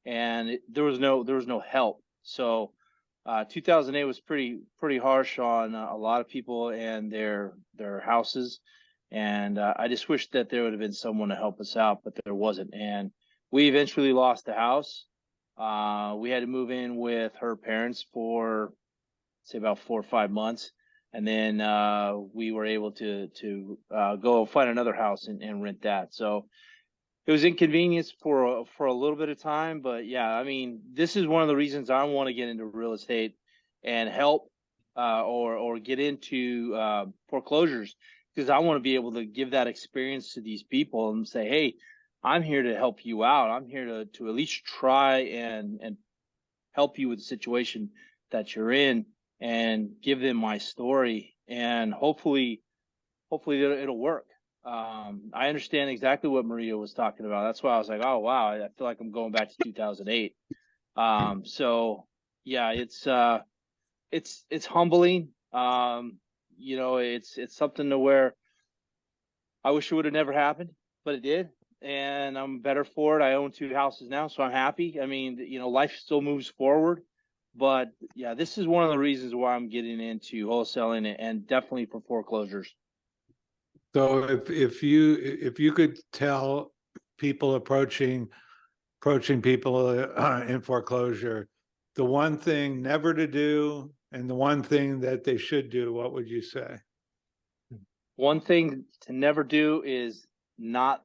And there was no help. So 2008 was pretty harsh on a lot of people and their houses, and I just wish that there would have been someone to help us out, but there wasn't. And we eventually lost the house. We had to move in with her parents for, say, about 4 or 5 months, and then we were able to go find another house and rent that. So it was inconvenience for a little bit of time, but yeah, I mean, this is one of the reasons I want to get into real estate and help or get into foreclosures, because I want to be able to give that experience to these people and say, hey, I'm here to help you out. I'm here to at least try and help you with the situation that you're in, and give them my story, and hopefully it'll work. I understand exactly what Maria was talking about. That's why I was like, oh wow, I feel like I'm going back to 2008. So yeah, it's humbling. It's something to where I wish it would have never happened, but it did. And I'm better for it. I own 2 houses now, so I'm happy. I mean, life still moves forward. But yeah, this is one of the reasons why I'm getting into wholesaling and definitely for foreclosures. So if you could tell people approaching people in foreclosure, the one thing never to do and the one thing that they should do, what would you say? One thing to never do is not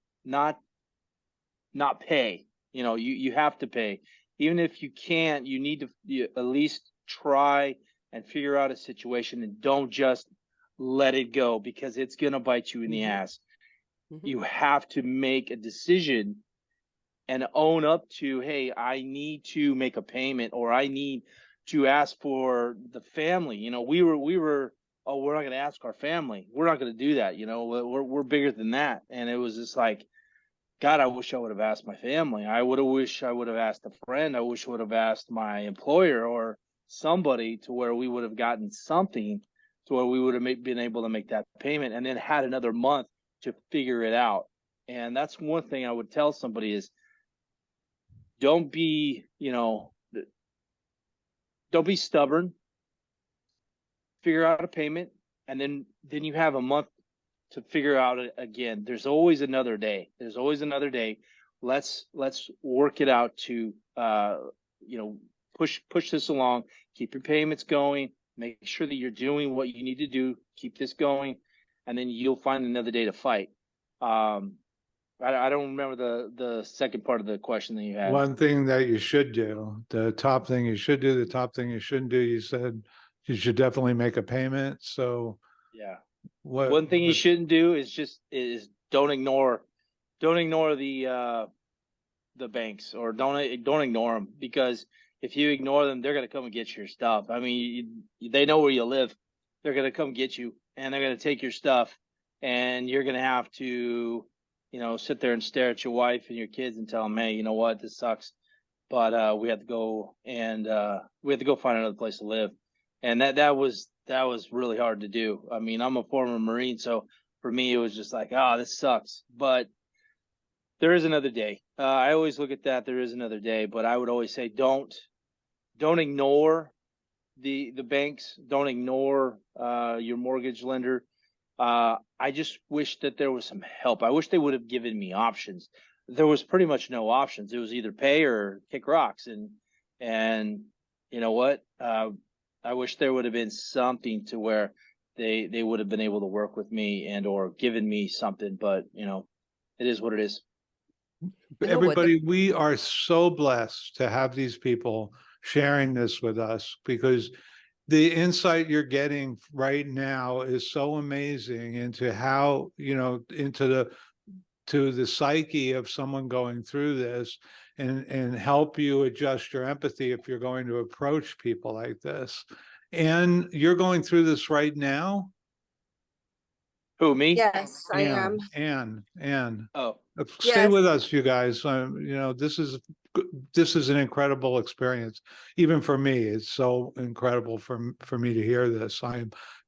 pay. You have to pay. Even if you can't, you need to at least try and figure out a situation, and don't just let it go, because it's going to bite you in the ass. You have to make a decision and own up to, hey, I need to make a payment, or I need to ask for the family. We were, oh, we're not going to ask our family. We're not going to do that. We're bigger than that. And it was just like, God, I wish I would have asked my family. I would have asked a friend. I wish I would have asked my employer or somebody, to where we would have gotten something to where we would have been able to make that payment, and then had another month to figure it out. And that's one thing I would tell somebody is, don't be stubborn. Figure out a payment, and then you have a month to figure out it again. There's always another day. Let's work it out to push this along. Keep your payments going. Make sure that you're doing what you need to do. Keep this going, and then you'll find another day to fight. I don't remember the second part of the question that you had. One thing that you should do, the top thing you should do, the top thing you shouldn't do, you said you should definitely make a payment. So Yeah. what? One thing you shouldn't do is don't ignore the banks, or don't ignore them, because if you ignore them, they're going to come and get your stuff. I mean, they know where you live. They're going to come get you, and they're going to take your stuff, and you're going to have to, sit there and stare at your wife and your kids and tell them, hey, you know what, this sucks, but we have to go, and we have to go find another place to live. And that was really hard to do. I mean, I'm a former Marine, so for me, it was just like, oh, this sucks. But there is another day. I always look at that. There is another day, but I would always say, don't ignore the banks. Don't ignore your mortgage lender. I just wish that there was some help. I wish they would have given me options. There was pretty much no options. It was either pay or kick rocks. And you know what? I wish there would have been something to where they would have been able to work with me and or given me something. But it is what it is. Everybody, we are so blessed to have these people sharing this with us, because the insight you're getting right now is so amazing into how, into the psyche of someone going through this, and help you adjust your empathy if you're going to approach people like this. And you're going through this right now. Who, me? Yes, I am. Anne. Oh, Stay Yes. with us, you guys. This is an incredible experience, even for me. It's so incredible for me to hear this. I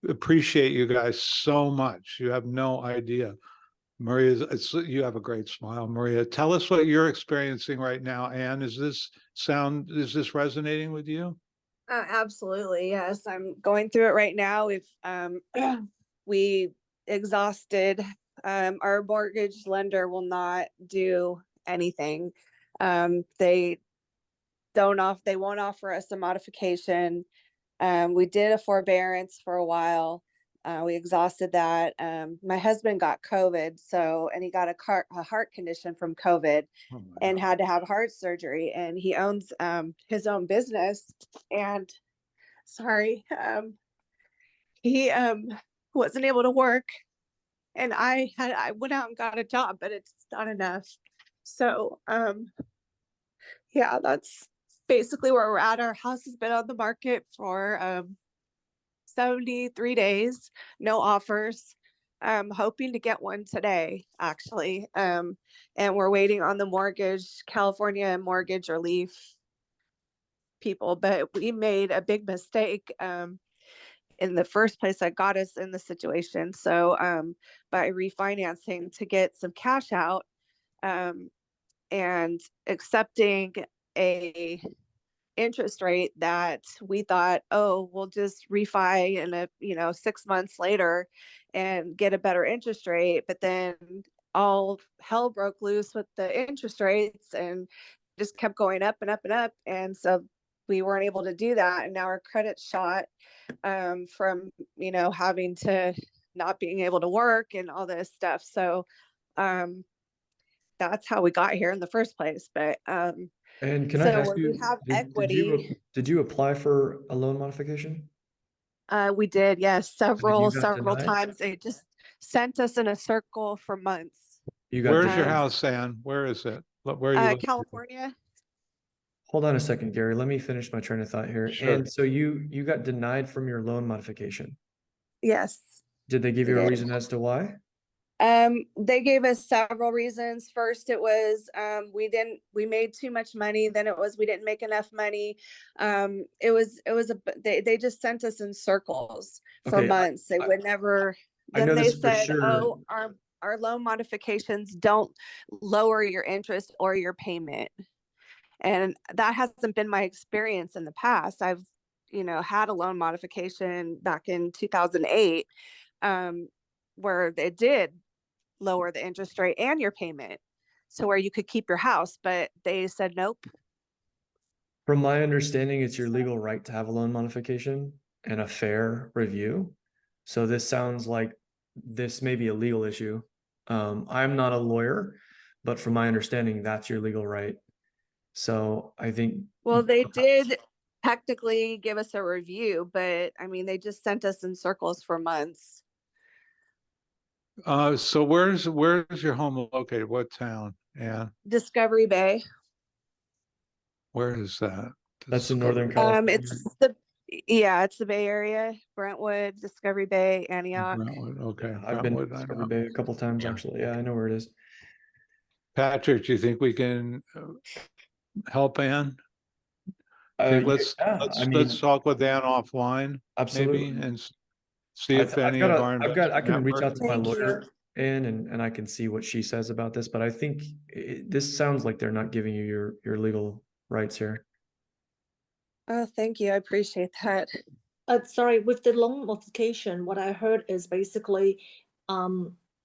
appreciate you guys so much. You have no idea. Maria, you have a great smile. Maria, tell us what you're experiencing right now. Anne, is this resonating with you? Absolutely. Yes. I'm going through it right now. If we exhausted, our mortgage lender will not do anything. They won't offer us a modification. We did a forbearance for a while. We exhausted that. My husband got COVID, and he got a heart condition from COVID, and had to have heart surgery. And he owns his own business. And he wasn't able to work. And I went out and got a job, but it's not enough. So yeah, that's basically where we're at. Our house has been on the market for 73 days, no offers. I'm hoping to get one today, actually. And we're waiting on the California mortgage relief people, but we made a big mistake in the first place that got us in the situation. So by refinancing to get some cash out and accepting a interest rate that we thought, oh, we'll just refi in a 6 months later and get a better interest rate. But then all hell broke loose with the interest rates and just kept going up and up and up. And so we weren't able to do that. And now our credit shot from, having to not being able to work and all this stuff. So that's how we got here in the first place. But And can I so ask when you, we have did equity, did you apply for a loan modification? we did, yes, you several got denied? times. They just sent us in a circle for months. You got Where's your denied. house, Ann? Where is it? Where are you? California. Hold on a second, Gary. Let me finish my train of thought here. Sure. And so you got denied from your loan modification. Yes. Did they give They you a did. reason as to why? They gave us several reasons. First, it was we made too much money. Then it was we didn't make enough money. They just sent us in circles for Okay, months. They would never. I Then know they this for said, sure. "Oh, our loan modifications don't lower your interest or your payment," and that hasn't been my experience in the past. I've had a loan modification back in 2008, where it did lower the interest rate and your payment, so where you could keep your house, but they said nope. From my understanding, it's your legal right to have a loan modification and a fair review. So this sounds like this may be a legal issue. I'm not a lawyer, but from my understanding, that's your legal right. So I think. Well, they did technically give us a review, but I mean, they just sent us in circles for months. So where's your home located? What town? Yeah. Discovery Bay. Where is that? That's in Northern Discovery. California. It's the Bay Area, Brentwood, Discovery Bay, Antioch. Brentwood. Okay. I've been to Brentwood, I Discovery know. Bay a couple times, Yeah. actually. Yeah, I know where it is. Patrick, do you think we can help Ann? Let's talk with Ann offline, absolutely. maybe, and see if any of our I can reach out to my Thank you. lawyer and I can see what she says about this, but I think this sounds like they're not giving you your legal rights here. Oh, thank you. I appreciate that. Sorry, with the loan modification, what I heard is basically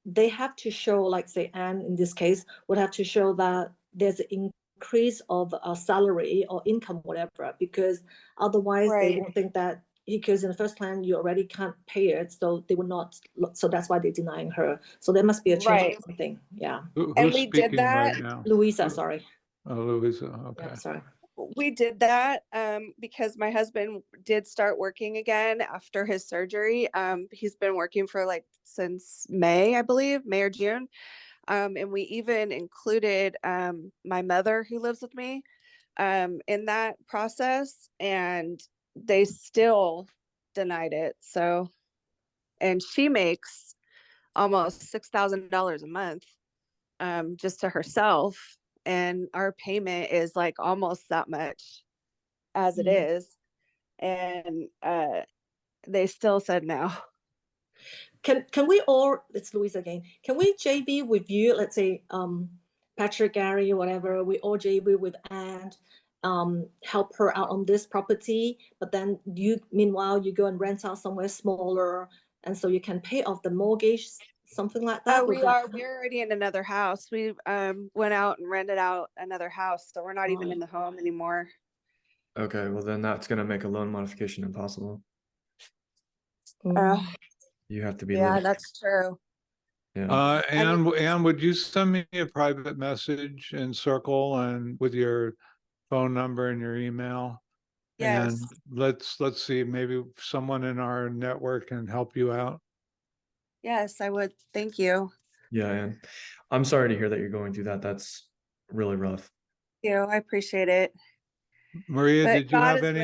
they have to show, like say Anne in this case, would have to show that there's an increase of salary or income, whatever, because otherwise they won't think that, because in the first plan you already can't pay it, so they will not. So that's why they're denying her. So there must be a change or something. Yeah. Who's we did speaking that. right now? Louisa, sorry. Oh, Louisa. Okay. Yeah, sorry. We did that because my husband did start working again after his surgery. He's been working for since May, I believe, May or June. And we even included my mother who lives with me in that process, and they still denied it. So, and she makes almost $6,000 a month just to herself. And our payment is almost that much as it is. And they still said no. Can we all, it's Louise again, can we JV with you, let's say Patrick, Gary, or whatever, we all JV with Anne, help her out on this property, but then meanwhile you go and rent out somewhere smaller, and so you can pay off the mortgage, something like that? We're already in another house. We went out and rented out another house, so we're not even in the home anymore. Okay, well then that's gonna make a loan modification impossible. You have to be living. That's true. Yeah. Ann, would you send me a private message in Circle and with your phone number and your email? Yes. And let's see, maybe someone in our network can help you out. Yes, I would. Thank you. Yeah, and I'm sorry to hear that you're going through that. That's really rough. Thank you. I appreciate it. Maria, But did you God have is with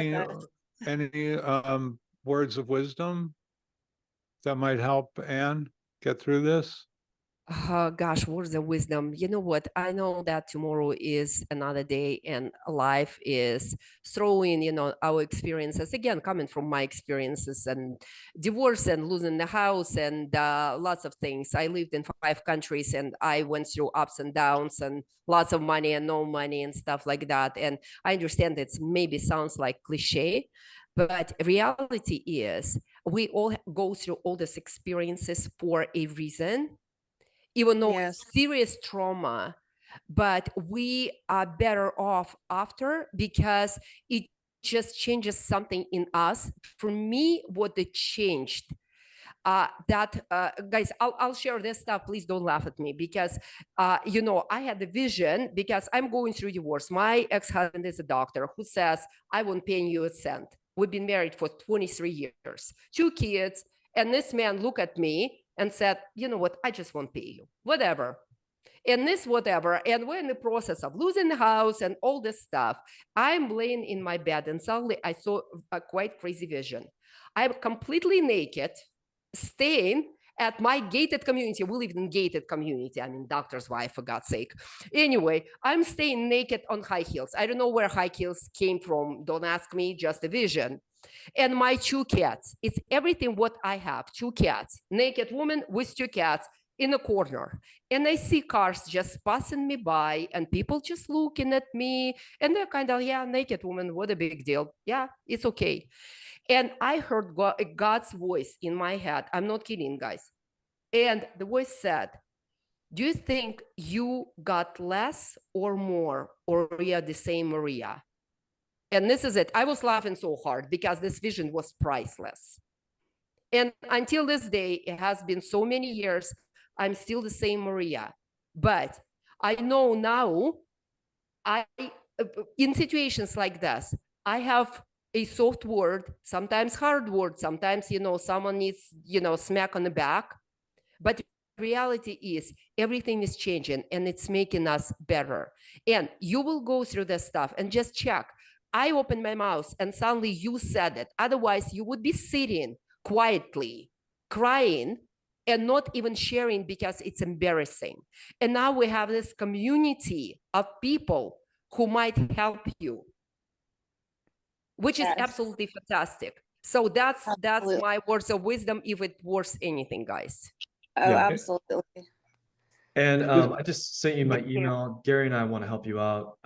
any us. words of wisdom that might help Ann get through this? Gosh, words of wisdom. You know what? I know that tomorrow is another day and life is throwing, our experiences, again, coming from my experiences and divorce and losing the house and lots of things. I lived in 5 countries and I went through ups and downs and lots of money and no money and stuff like that. And I understand it maybe sounds like cliche, but reality is we all go through all these experiences for a reason, even though Yes. it's serious trauma, but we are better off after because it just changes something in us. For me, what it changed, guys, I'll share this stuff. Please don't laugh at me because, I had the vision because I'm going through divorce. My ex-husband is a doctor who says, I won't pay you a cent. We've been married for 23 years, 2 kids. And this man looked at me and said, you know what? I just won't pay you, whatever. And this, whatever. And we're in the process of losing the house and all this stuff. I'm laying in my bed and suddenly I saw a quite crazy vision. I'm completely naked, staying at my gated community. We live in gated community. I mean, doctor's wife, for God's sake. Anyway, I'm staying naked on high heels. I don't know where high heels came from. Don't ask me, just a vision. And my 2 cats, it's everything what I have. 2 cats, naked woman with 2 cats in a corner. And I see cars just passing me by and people just looking at me. And they're kind of, yeah, naked woman, what a big deal. Yeah, it's okay. And I heard God's voice in my head. I'm not kidding, guys. And the voice said, do you think you got less or more, or are the same Maria? And this is it. I was laughing so hard because this vision was priceless. And until this day, it has been so many years, I'm still the same Maria. But I know now, in situations like this, I have a soft word, sometimes hard word, sometimes, someone needs, smack on the back. But reality is everything is changing and it's making us better. And you will go through this stuff and just check. I opened my mouth and suddenly you said it. Otherwise, you would be sitting quietly, crying, and not even sharing because it's embarrassing. And now we have this community of people who might help you, which is Yes. absolutely fantastic. So that's Absolutely. my words of wisdom, if it worth anything, guys. Oh, Yeah. absolutely. And I just sent you my Thank you. email. Gary and I want to help you out.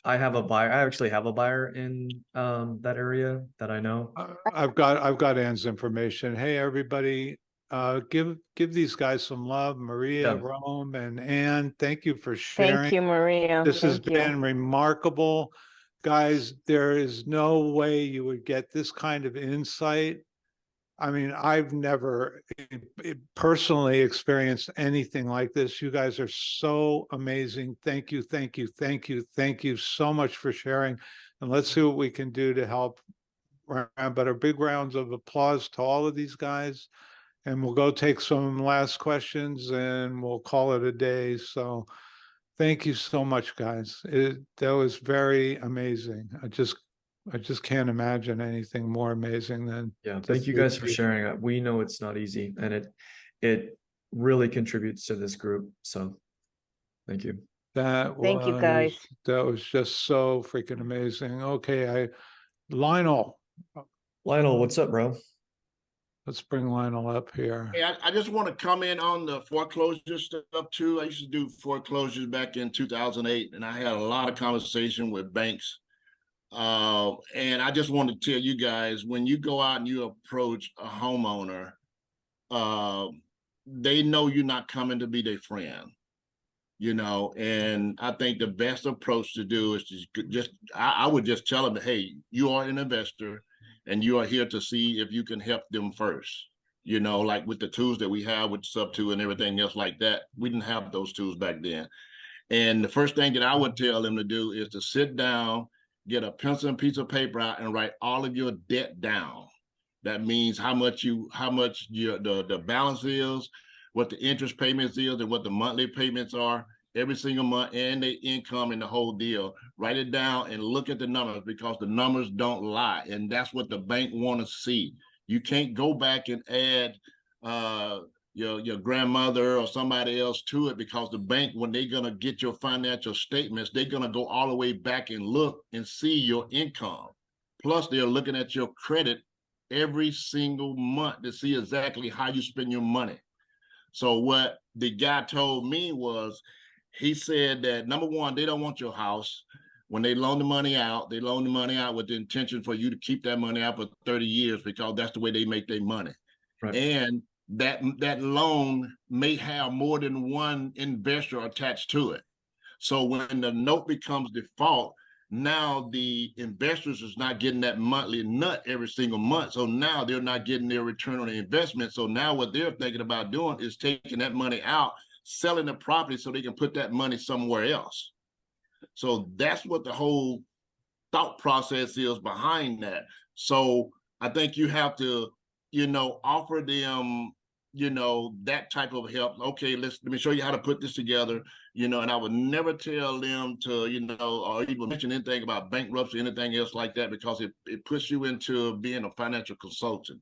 I have a buyer. I actually have a buyer in that area that I know. I've got Ann's information. Hey, everybody, give these guys some love. Maria, Yeah. Rome, and Ann, thank you for sharing. Thank you, Maria. This has Thank you. been remarkable. Guys, there is no way you would get this kind of insight. I mean, I've never personally experienced anything like this. You guys are so amazing. Thank you, thank you, thank you, thank you so much for sharing. And let's see what we can do to help. But a big rounds of applause to all of these guys. And we'll go take some last questions and we'll call it a day. So thank you so much, guys. That was very amazing. I just can't imagine anything more amazing than. Yeah, thank you guys for sharing. We know it's not easy, and it really contributes to this group. So, thank you. Thank you, guys. That was just so freaking amazing. Okay, Lionel, what's up, bro? let's bring Lionel up here. Hey, I just want to comment on the foreclosure stuff too. I used to do foreclosures back in 2008, and I had a lot of conversation with banks. And I just want to tell you guys, when you go out and you approach a homeowner, they know you're not coming to be their friend, and I think the best approach to do is I would just tell them, hey, you are an investor and you are here to see if you can help them first, like with the tools that we have with subto and everything else like that. We didn't have those tools back then. And the first thing that I would tell them to do is to sit down, get a pencil and piece of paper out and write all of your debt down. That means how much the balance is, what the interest payments is, and what the monthly payments are every single month, and the income and the whole deal. Write it down and look at the numbers, because the numbers don't lie. And that's what the bank want to see. You can't go back and add your grandmother or somebody else to it, because the bank, when they're gonna get your financial statements, they're gonna go all the way back and look and see your income. Plus, they're looking at your credit every single month to see exactly how you spend your money. So what the guy told me was, he said that number one, they don't want your house. When they loan the money out, they loan the money out with the intention for you to keep that money out for 30 years, because that's the way they make their money. Right. And that loan may have more than one investor attached to it. So when the note becomes default, now the investors is not getting that monthly nut every single month. So now they're not getting their return on the investment. So now what they're thinking about doing is taking that money out, selling the property so they can put that money somewhere else. So that's what the whole thought process is behind that. So I think you have to, offer them, that type of help. Okay, let me show you how to put this together, and I would never tell them to, or even mention anything about bankruptcy, anything else like that, because it puts you into being a financial consultant.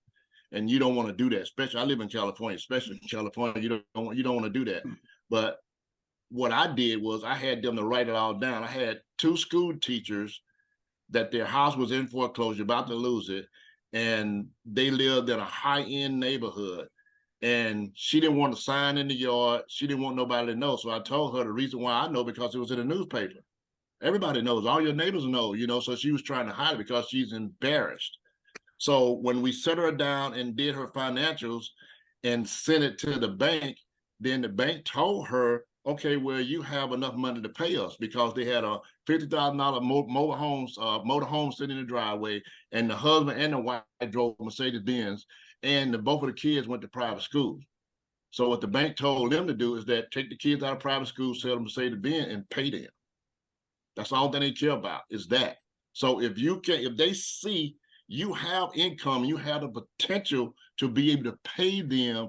And you don't want to do that, especially I live in California, you don't want to do that. But what I did was I had them to write it all down. I had 2 school teachers that their house was in foreclosure, about to lose it, and they lived in a high-end neighborhood. And she didn't want to sign in the yard. She didn't want nobody to know. So I told her the reason why I know, because it was in the newspaper. Everybody knows, all your neighbors know, so she was trying to hide it because she's embarrassed. So when we set her down and did her financials and sent it to the bank, then the bank told her, okay, well, you have enough money to pay us, because they had a $50,000 motor home sitting in the driveway, and the husband and the wife drove Mercedes-Benz, and both of the kids went to private schools. So what the bank told them to do is that take the kids out of private school, sell them Mercedes-Benz, and pay them. That's all that they care about, is that. So if they see you have income, you have the potential to be able to pay them,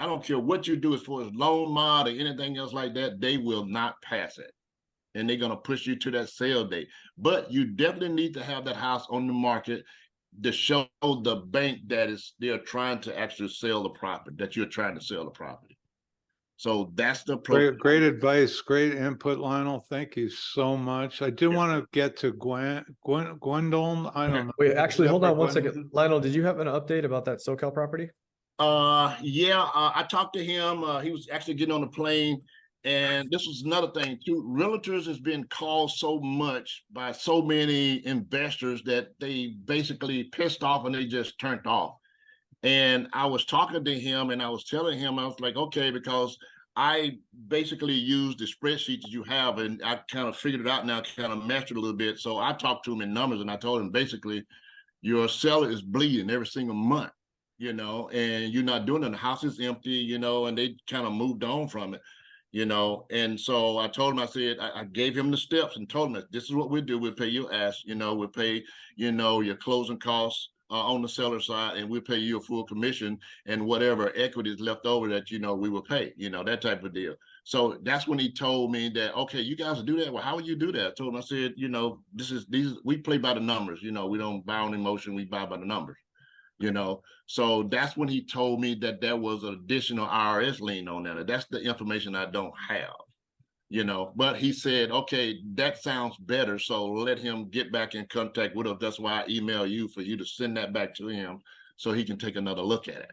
I don't care what you do as far as loan mod or anything else like that, they will not pass it. And they're going to push you to that sale date. But you definitely need to have that house on the market to show the bank that they're trying to actually sell the property, that you're trying to sell the property. So that's the great advice, great input, Lionel. Thank you so much. I do want to get to Gwendolyn. I don't know. Wait, actually, hold on one second. Lionel, did you have an update about that SoCal property? I talked to him. He was actually getting on the plane. And this was another thing too. Realtors has been called so much by so many investors that they basically pissed off and they just turned off. And I was talking to him and I was telling him, I was like, okay, because I basically used the spreadsheet that you have, and I kind of figured it out now, kind of mastered a little bit. So I talked to him in numbers and I told him basically your seller is bleeding every single month, and you're not doing it. The house is empty, and they kind of moved on from it. And so I told him, I said, I gave him the steps and told him, this is what we do. We'll pay your ass, we'll pay, your closing costs on the seller side, and we'll pay you a full commission, and whatever equity is left over that, we will pay, that type of deal. So that's when he told me that, okay, you guys will do that. Well, how would you do that? I told him, I said, we play by the numbers, we don't buy on emotion, we buy by the numbers. So that's when he told me that there was an additional IRS lien on that. That's the information I don't have, but he said, okay, that sounds better. So let him get back in contact with us. That's why I email you, for you to send that back to him so he can take another look at it.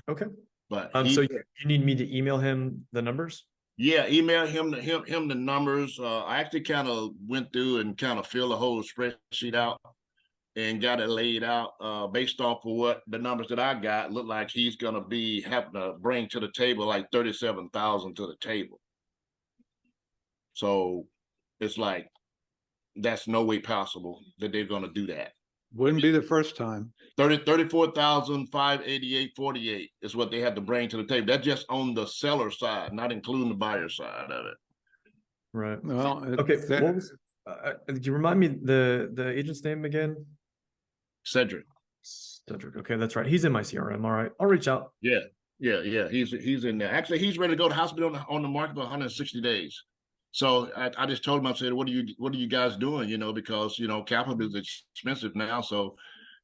Okay. But so you need me to email him the numbers? Yeah, email him the numbers. I actually kind of went through and kind of filled the whole spreadsheet out and got it laid out based off of what the numbers that I got. Look like he's gonna be having to bring to the table like 37,000 to the table. So it's like, that's no way possible that they're gonna do that. Wouldn't be the first time. 34,588.48 is what they had to bring to the table. That's just on the seller side, not including the buyer side of it. Right. Well, okay. What was, do you remind me the agent's name again? Cedric. Okay, that's right. He's in my CRM. All right, I'll reach out. Yeah. He's in there. Actually, he's ready to go. The house been on the market for 160 days. So I just told him, I said, what are you guys doing? Because capital is expensive now. So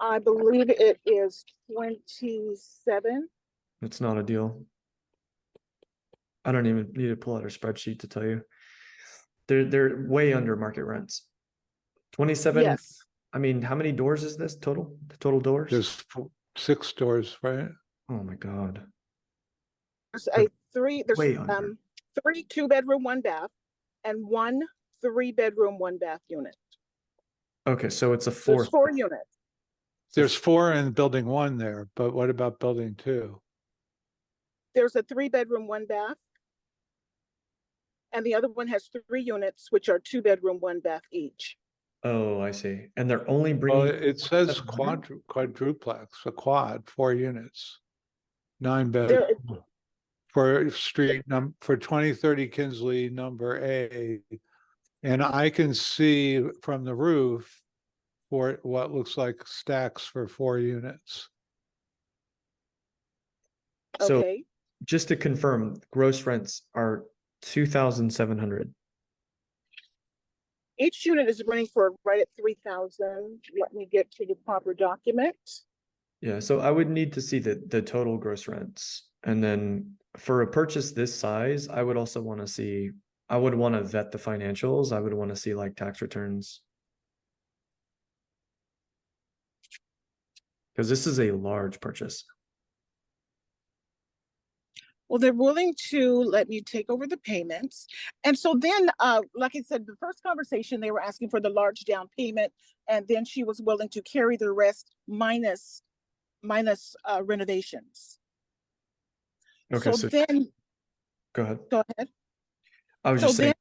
I believe it is 27. It's not a deal. I don't even need to pull out a spreadsheet to tell you. They're way under market rents. 27. Yes, I mean, how many doors is this total? The total doors? There's 6 doors, right? Oh my God. there's a three, there's Way under. 3 2-bedroom, 1 bath, and 1 3-bedroom, 1 bath unit. Okay, so it's a There's fourth. 4 units. There's 4 in building 1 there, but what about building 2? There's a 3-bedroom, 1 bath. And the other one has 3 units, which are 2-bedroom, 1 bath each. Oh, I see. And they're only Well, bringing. it says 700? quadruplex, a quad, 4 units, 9 There, bed for for 2030 Kinsley number A. And I can see from the roof for what looks like stacks for 4 units. So okay, just to confirm, gross rents are 2,700. each unit is running for right at 3,000. Let me get to the proper document. Yeah, so I would need to see the total gross rents. And then for a purchase this size, I would also want to see, I would want to vet the financials. I would want to see like tax returns. Because this is a large purchase. Well, they're willing to let me take over the payments. And so then, like I said, the first conversation, they were asking for the large down payment, and then she was willing to carry the rest minus renovations. Okay, so then, go ahead. go ahead. I was So just saying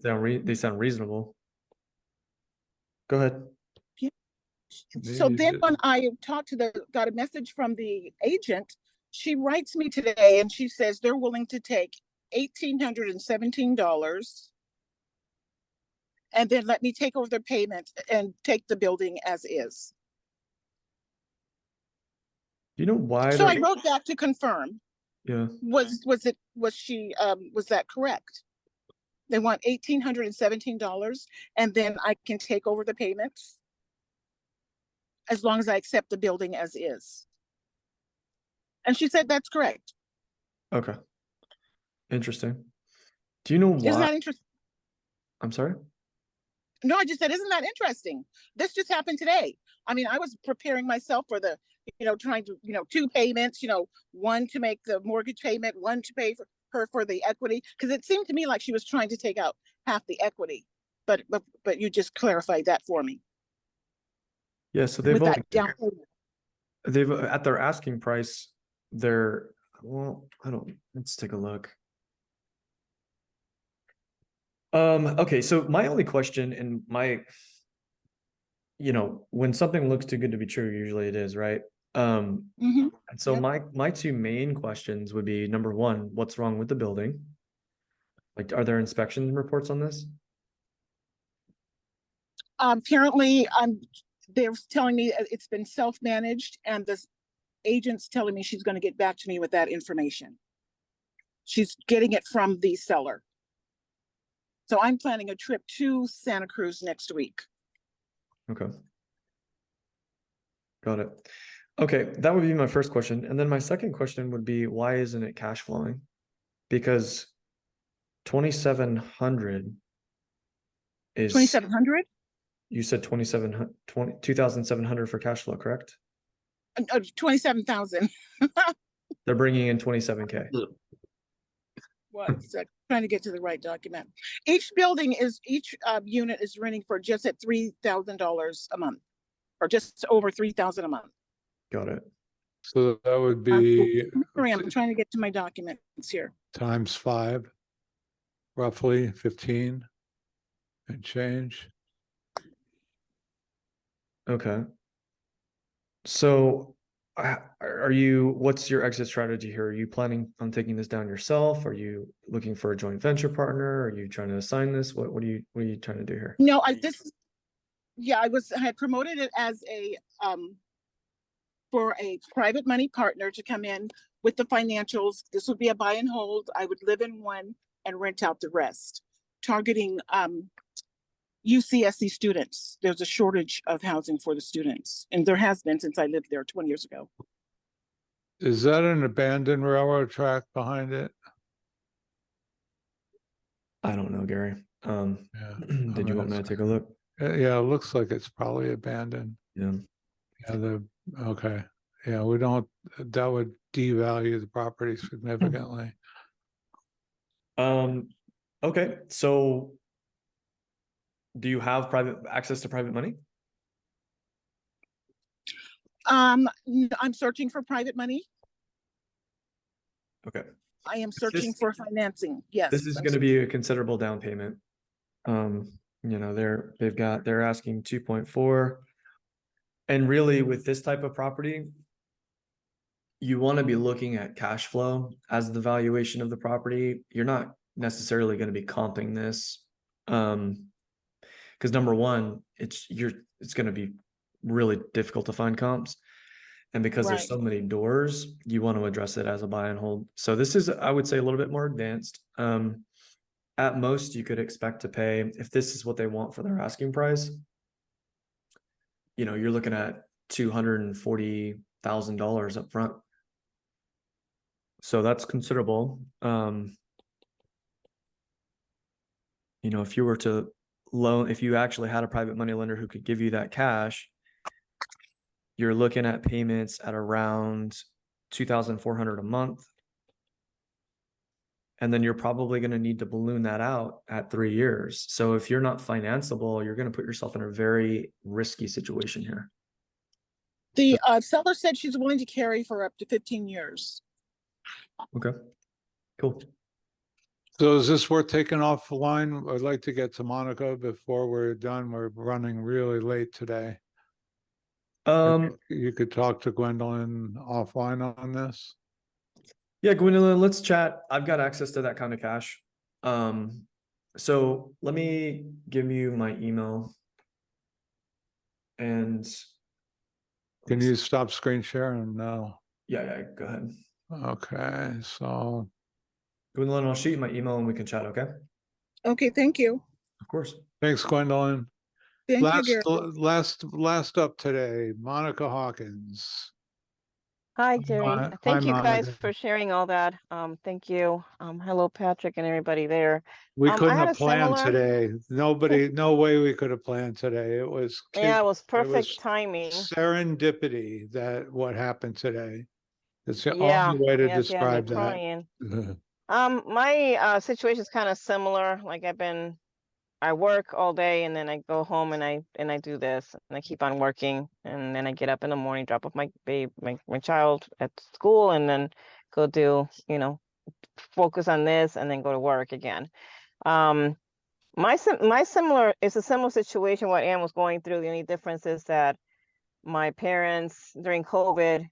then they sound reasonable. Go ahead. So then when I got a message from the agent, she writes me today and she says they're willing to take $1,817 and then let me take over the payment and take the building as is. Do you know why? So I wrote back to confirm. Yeah. Was that correct? They want $1,817 and then I can take over the payments as long as I accept the building as is. And she said that's correct. Okay. Interesting. Do you know why? Isn't that interesting? I'm sorry? No, I just said, isn't that interesting? This just happened today. I mean, I was preparing myself for the, trying to, 2 payments, 1 to make the mortgage payment, 1 to pay for her for the equity. Because it seemed to me like she was trying to take out half the equity. But you just clarified that for me. Yeah, so they've With only, that down payment. they've at their asking price, let's take a look. Okay, so my only question and when something looks too good to be true, usually it is, right? And so Yep. my 2 main questions would be, number 1, what's wrong with the building? Like, are there inspection reports on this? Apparently, they're telling me it's been self-managed, and the agent's telling me she's going to get back to me with that information. She's getting it from the seller. So I'm planning a trip to Santa Cruz next week. Okay. Got it. Okay, that would be my first question. And then my second question would be, why isn't it cash flowing? Because 2,700 is 2,700? You said 2,700 for cash flow, correct? 27,000. They're bringing in 27K. One sec, trying to get to the right document. Each unit is renting for just at $3,000 a month, or just over $3,000 a month. Got it. So that would be I'm trying to get to my documents here. times 5, roughly 15 and change. Okay. So what's your exit strategy here? Are you planning on taking this down yourself? Are you looking for a joint venture partner? Are you trying to assign this? What are you trying to do here? No, I had promoted it as for a private money partner to come in with the financials. This would be a buy and hold. I would live in one and rent out the rest, targeting UCSC students. There's a shortage of housing for the students, and there has been since I lived there 20 years ago. Is that an abandoned railroad track behind it? I don't know, Gary. Yeah. Did you want me to take a look? Yeah, it looks like it's probably abandoned. Yeah. Yeah, okay. Yeah, we don't, that would devalue the property significantly. Okay, so do you have access to private money? I'm searching for private money. Okay. I am searching for financing. Yes. This is going to be a considerable down payment. You know, they're asking 2.4. And really with this type of property, you want to be looking at cash flow as the valuation of the property. You're not necessarily going to be comping this. Because number one, it's going to be really difficult to find comps. And because there's so many doors, you want to address it as a buy and hold. So this is, I would say, a little bit more advanced. At most, you could expect to pay, if this is what they want for their asking price, you know, you're looking at $240,000 up front. So that's considerable. You know, if you were to loan, if you actually had a private money lender who could give you that cash, you're looking at payments at around $2,400 a month. And then you're probably going to need to balloon that out at 3 years. So if you're not financeable, you're going to put yourself in a very risky situation here. The seller said she's willing to carry for up to 15 years. Okay, cool. So is this worth taking off the line? I'd like to get to Monica before we're done. We're running really late today. You could talk to Gwendolyn offline on this. Yeah, Gwendolyn, let's chat. I've got access to that kind of cash. So let me give you my email. And can you stop screen sharing now? Yeah, go ahead. Okay, so Gwendolyn, I'll shoot you my email and we can chat, okay? Okay, thank you. Of course. Thanks, Gwendolyn. Thank you, Gary. Last up today, Monica Hawkins. Hi, Jerry. Hi, Thank you guys Monica. for sharing all that. Thank you. Hello, Patrick and everybody there. We I couldn't had have a planned similar- today. No way we could have planned today. It was Yeah, it was it perfect was timing. serendipity that what happened today. It's the Yeah, only way to yes, you had me describe that. crying. My situation is kind of similar. Like I work all day and then I go home and I do this and I keep on working and then I get up in the morning, drop off my child at school and then go do, focus on this and then go to work again. It's a similar situation what Ann was going through. The only difference is that my parents during COVID,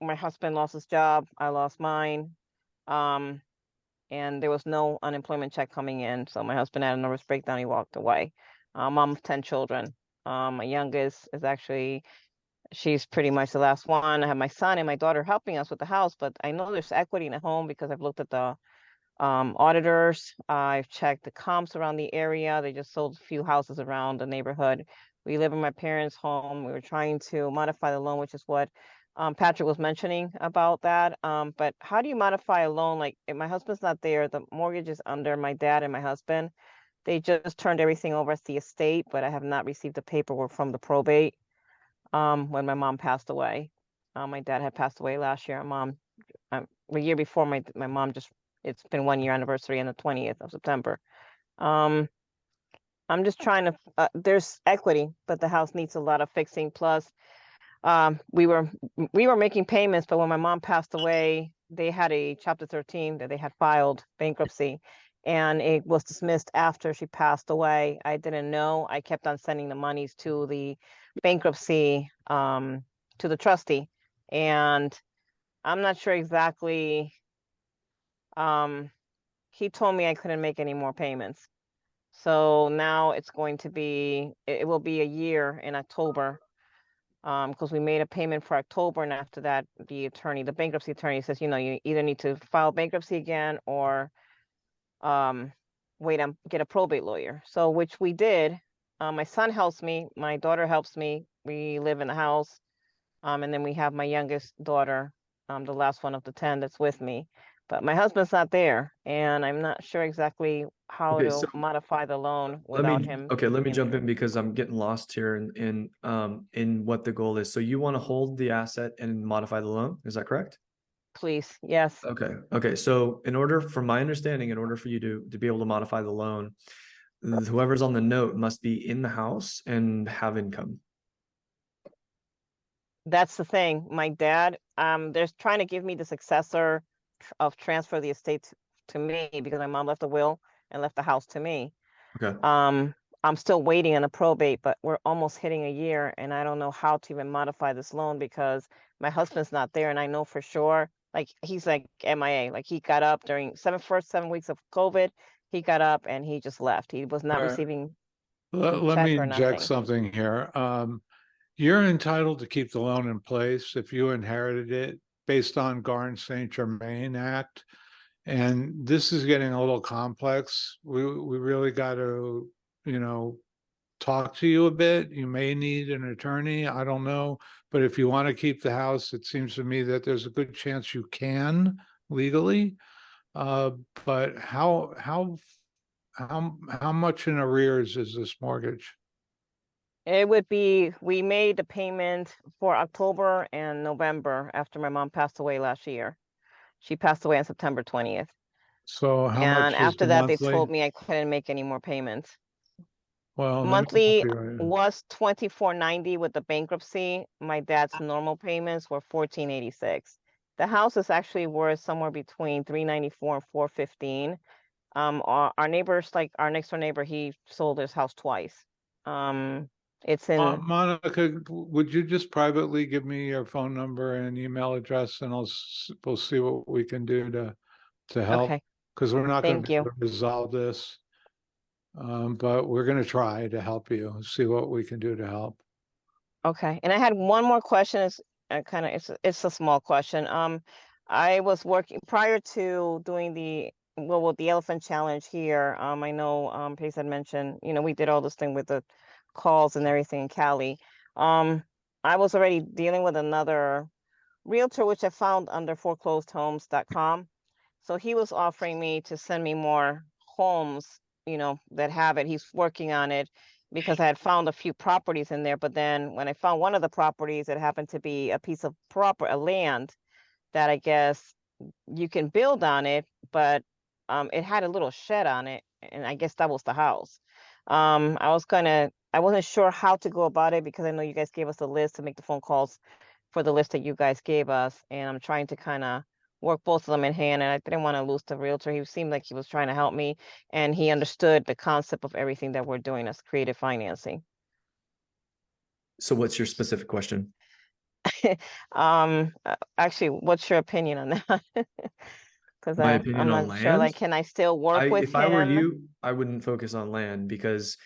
my husband lost his job, I lost mine. And there was no unemployment check coming in. So my husband had a nervous breakdown. He walked away. Mom of 10 children. My youngest is she's pretty much the last one. I have my son and my daughter helping us with the house, but I know there's equity in the home because I've looked at the auditors. I've checked the comps around the area. They just sold a few houses around the neighborhood. We live in my parents' home. We were trying to modify the loan, which is what Patrick was mentioning about that. But how do you modify a loan? Like if my husband's not there, the mortgage is under my dad and my husband. They just turned everything over at the estate, but I have not received the paperwork from the probate when my mom passed away. My dad had passed away last year. The year before my mom it's been 1 year anniversary on the 20th of September. I'm just trying to, there's equity, but the house needs a lot of fixing. Plus, we were making payments, but when my mom passed away, they had a Chapter 13 that they had filed bankruptcy, and it was dismissed after she passed away. I didn't know. I kept on sending the monies to the bankruptcy, to the trustee, and I'm not sure exactly. He told me I couldn't make any more payments. So now it will be a year in October. Because we made a payment for October, and after that, the bankruptcy attorney says, you either need to file bankruptcy again or wait and get a probate lawyer. So which we did, My son helps me, my daughter helps me. We live in the house. And then we have my youngest daughter, the last one of the 10 that's with me. But my husband's not there, and I'm not sure exactly how Okay, to so modify the loan let without me, him. okay, let me being jump there. in because I'm getting lost here in what the goal is. So you want to hold the asset and modify the loan, is that correct? Please, yes, Okay, so in order, from my understanding, in order for you to be able to modify the loan, whoever's on the note must be in the house and have income. that's the thing. My dad, they're trying to give me the successor of transfer the estate to me because my mom left a will and left the house to me. Okay. I'm still waiting on a probate, but we're almost hitting a year and I don't know how to even modify this loan because my husband's not there and I know for sure, like he's like MIA, like he got up during first 7 weeks of COVID, he got up and he just left. He was not All right. receiving Let check me or inject nothing. something here. You're entitled to keep the loan in place if you inherited it based on Garn Saint Germain Act. And this is getting a little complex. We really got to, talk to you a bit. You may need an attorney. I don't know. But if you want to keep the house, it seems to me that there's a good chance you can legally. But how much in arrears is this mortgage? It would be, we made the payment for October and November after my mom passed away last year. She passed away on September 20th. So how And much is after the that, they monthly? told me I couldn't make any more payments. Well, let me help Monthly you. was $24.90 with the bankruptcy. My dad's normal payments were $14.86. The house is actually worth somewhere between $394 and $415. Our neighbors, like our next door neighbor, he sold his house twice. It's in, Monica, would you just privately give me your phone number and email address and we'll see what we can do to help? okay, Because we're not going to thank be able you. to resolve this. But we're going to try to help you, see what we can do to help. Okay, and I had one more question. It's kind of it's a small question. I was working prior to doing the with the elephant challenge here. I know Pace had mentioned, we did all this thing with the calls and everything in Cali. I was already dealing with another realtor, which I found under foreclosedhomes.com. So he was offering me to send me more homes, that have it. He's working on it because I had found a few properties in there. But then when I found one of the properties, it happened to be a piece of a land that I guess you can build on it, but it had a little shed on it. And I guess that was the house. I wasn't sure how to go about it because I know you guys gave us a list to make the phone calls for the list that you guys gave us. And I'm trying to kind of work both of them in hand. And I didn't want to lose the realtor. He seemed like he was trying to help me and he understood the concept of everything that we're doing as creative financing. So what's your specific question? Actually, what's your opinion on that? Because My I'm opinion on not sure, land? like, can I still work with If I were him? you, I wouldn't focus on land because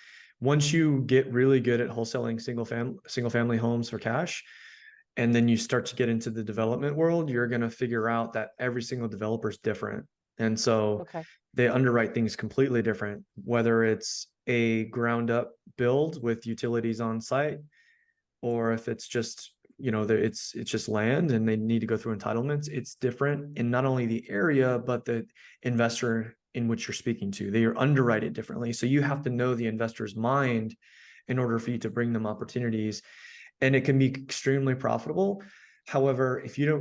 once you get really good at wholesaling single family homes for cash, and then you start to get into the development world, you're going to figure out that every single developer is different. And so Okay. they underwrite things completely different, whether it's a ground up build with utilities on site, or if it's just, it's just land and they need to go through entitlements. It's different in not only the area, but the investor in which you're speaking to. They are underwrite it differently. So you have to know the investor's mind in order for you to bring them opportunities. And it can be extremely profitable. However, if you're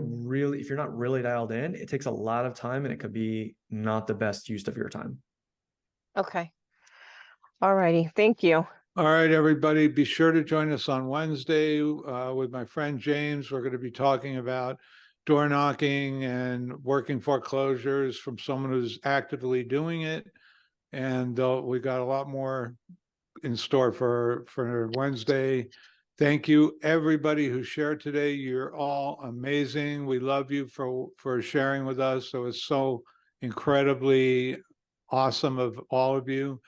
not really dialed in, it takes a lot of time and it could be not the best use of your time. Okay. All righty. Thank you. All right, everybody, be sure to join us on Wednesday with my friend James. We're going to be talking about door knocking and working foreclosures from someone who's actively doing it. And we got a lot more in store for Wednesday. Thank you, everybody who shared today. You're all amazing. We love you for sharing with us. It was so incredibly awesome of all of you.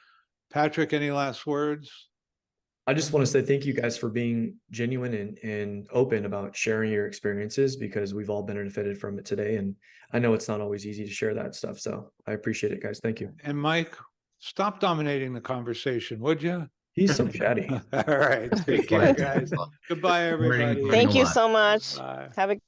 Patrick, any last words? I just want to say thank you guys for being genuine and open about sharing your experiences, because we've all benefited from it today. And I know it's not always easy to share that stuff. So I appreciate it, guys. Thank you. And Mike, stop dominating the conversation, would you? He's so chatty. All right, take care, guys. Goodbye, everybody. Thank you so much. Bye. Have a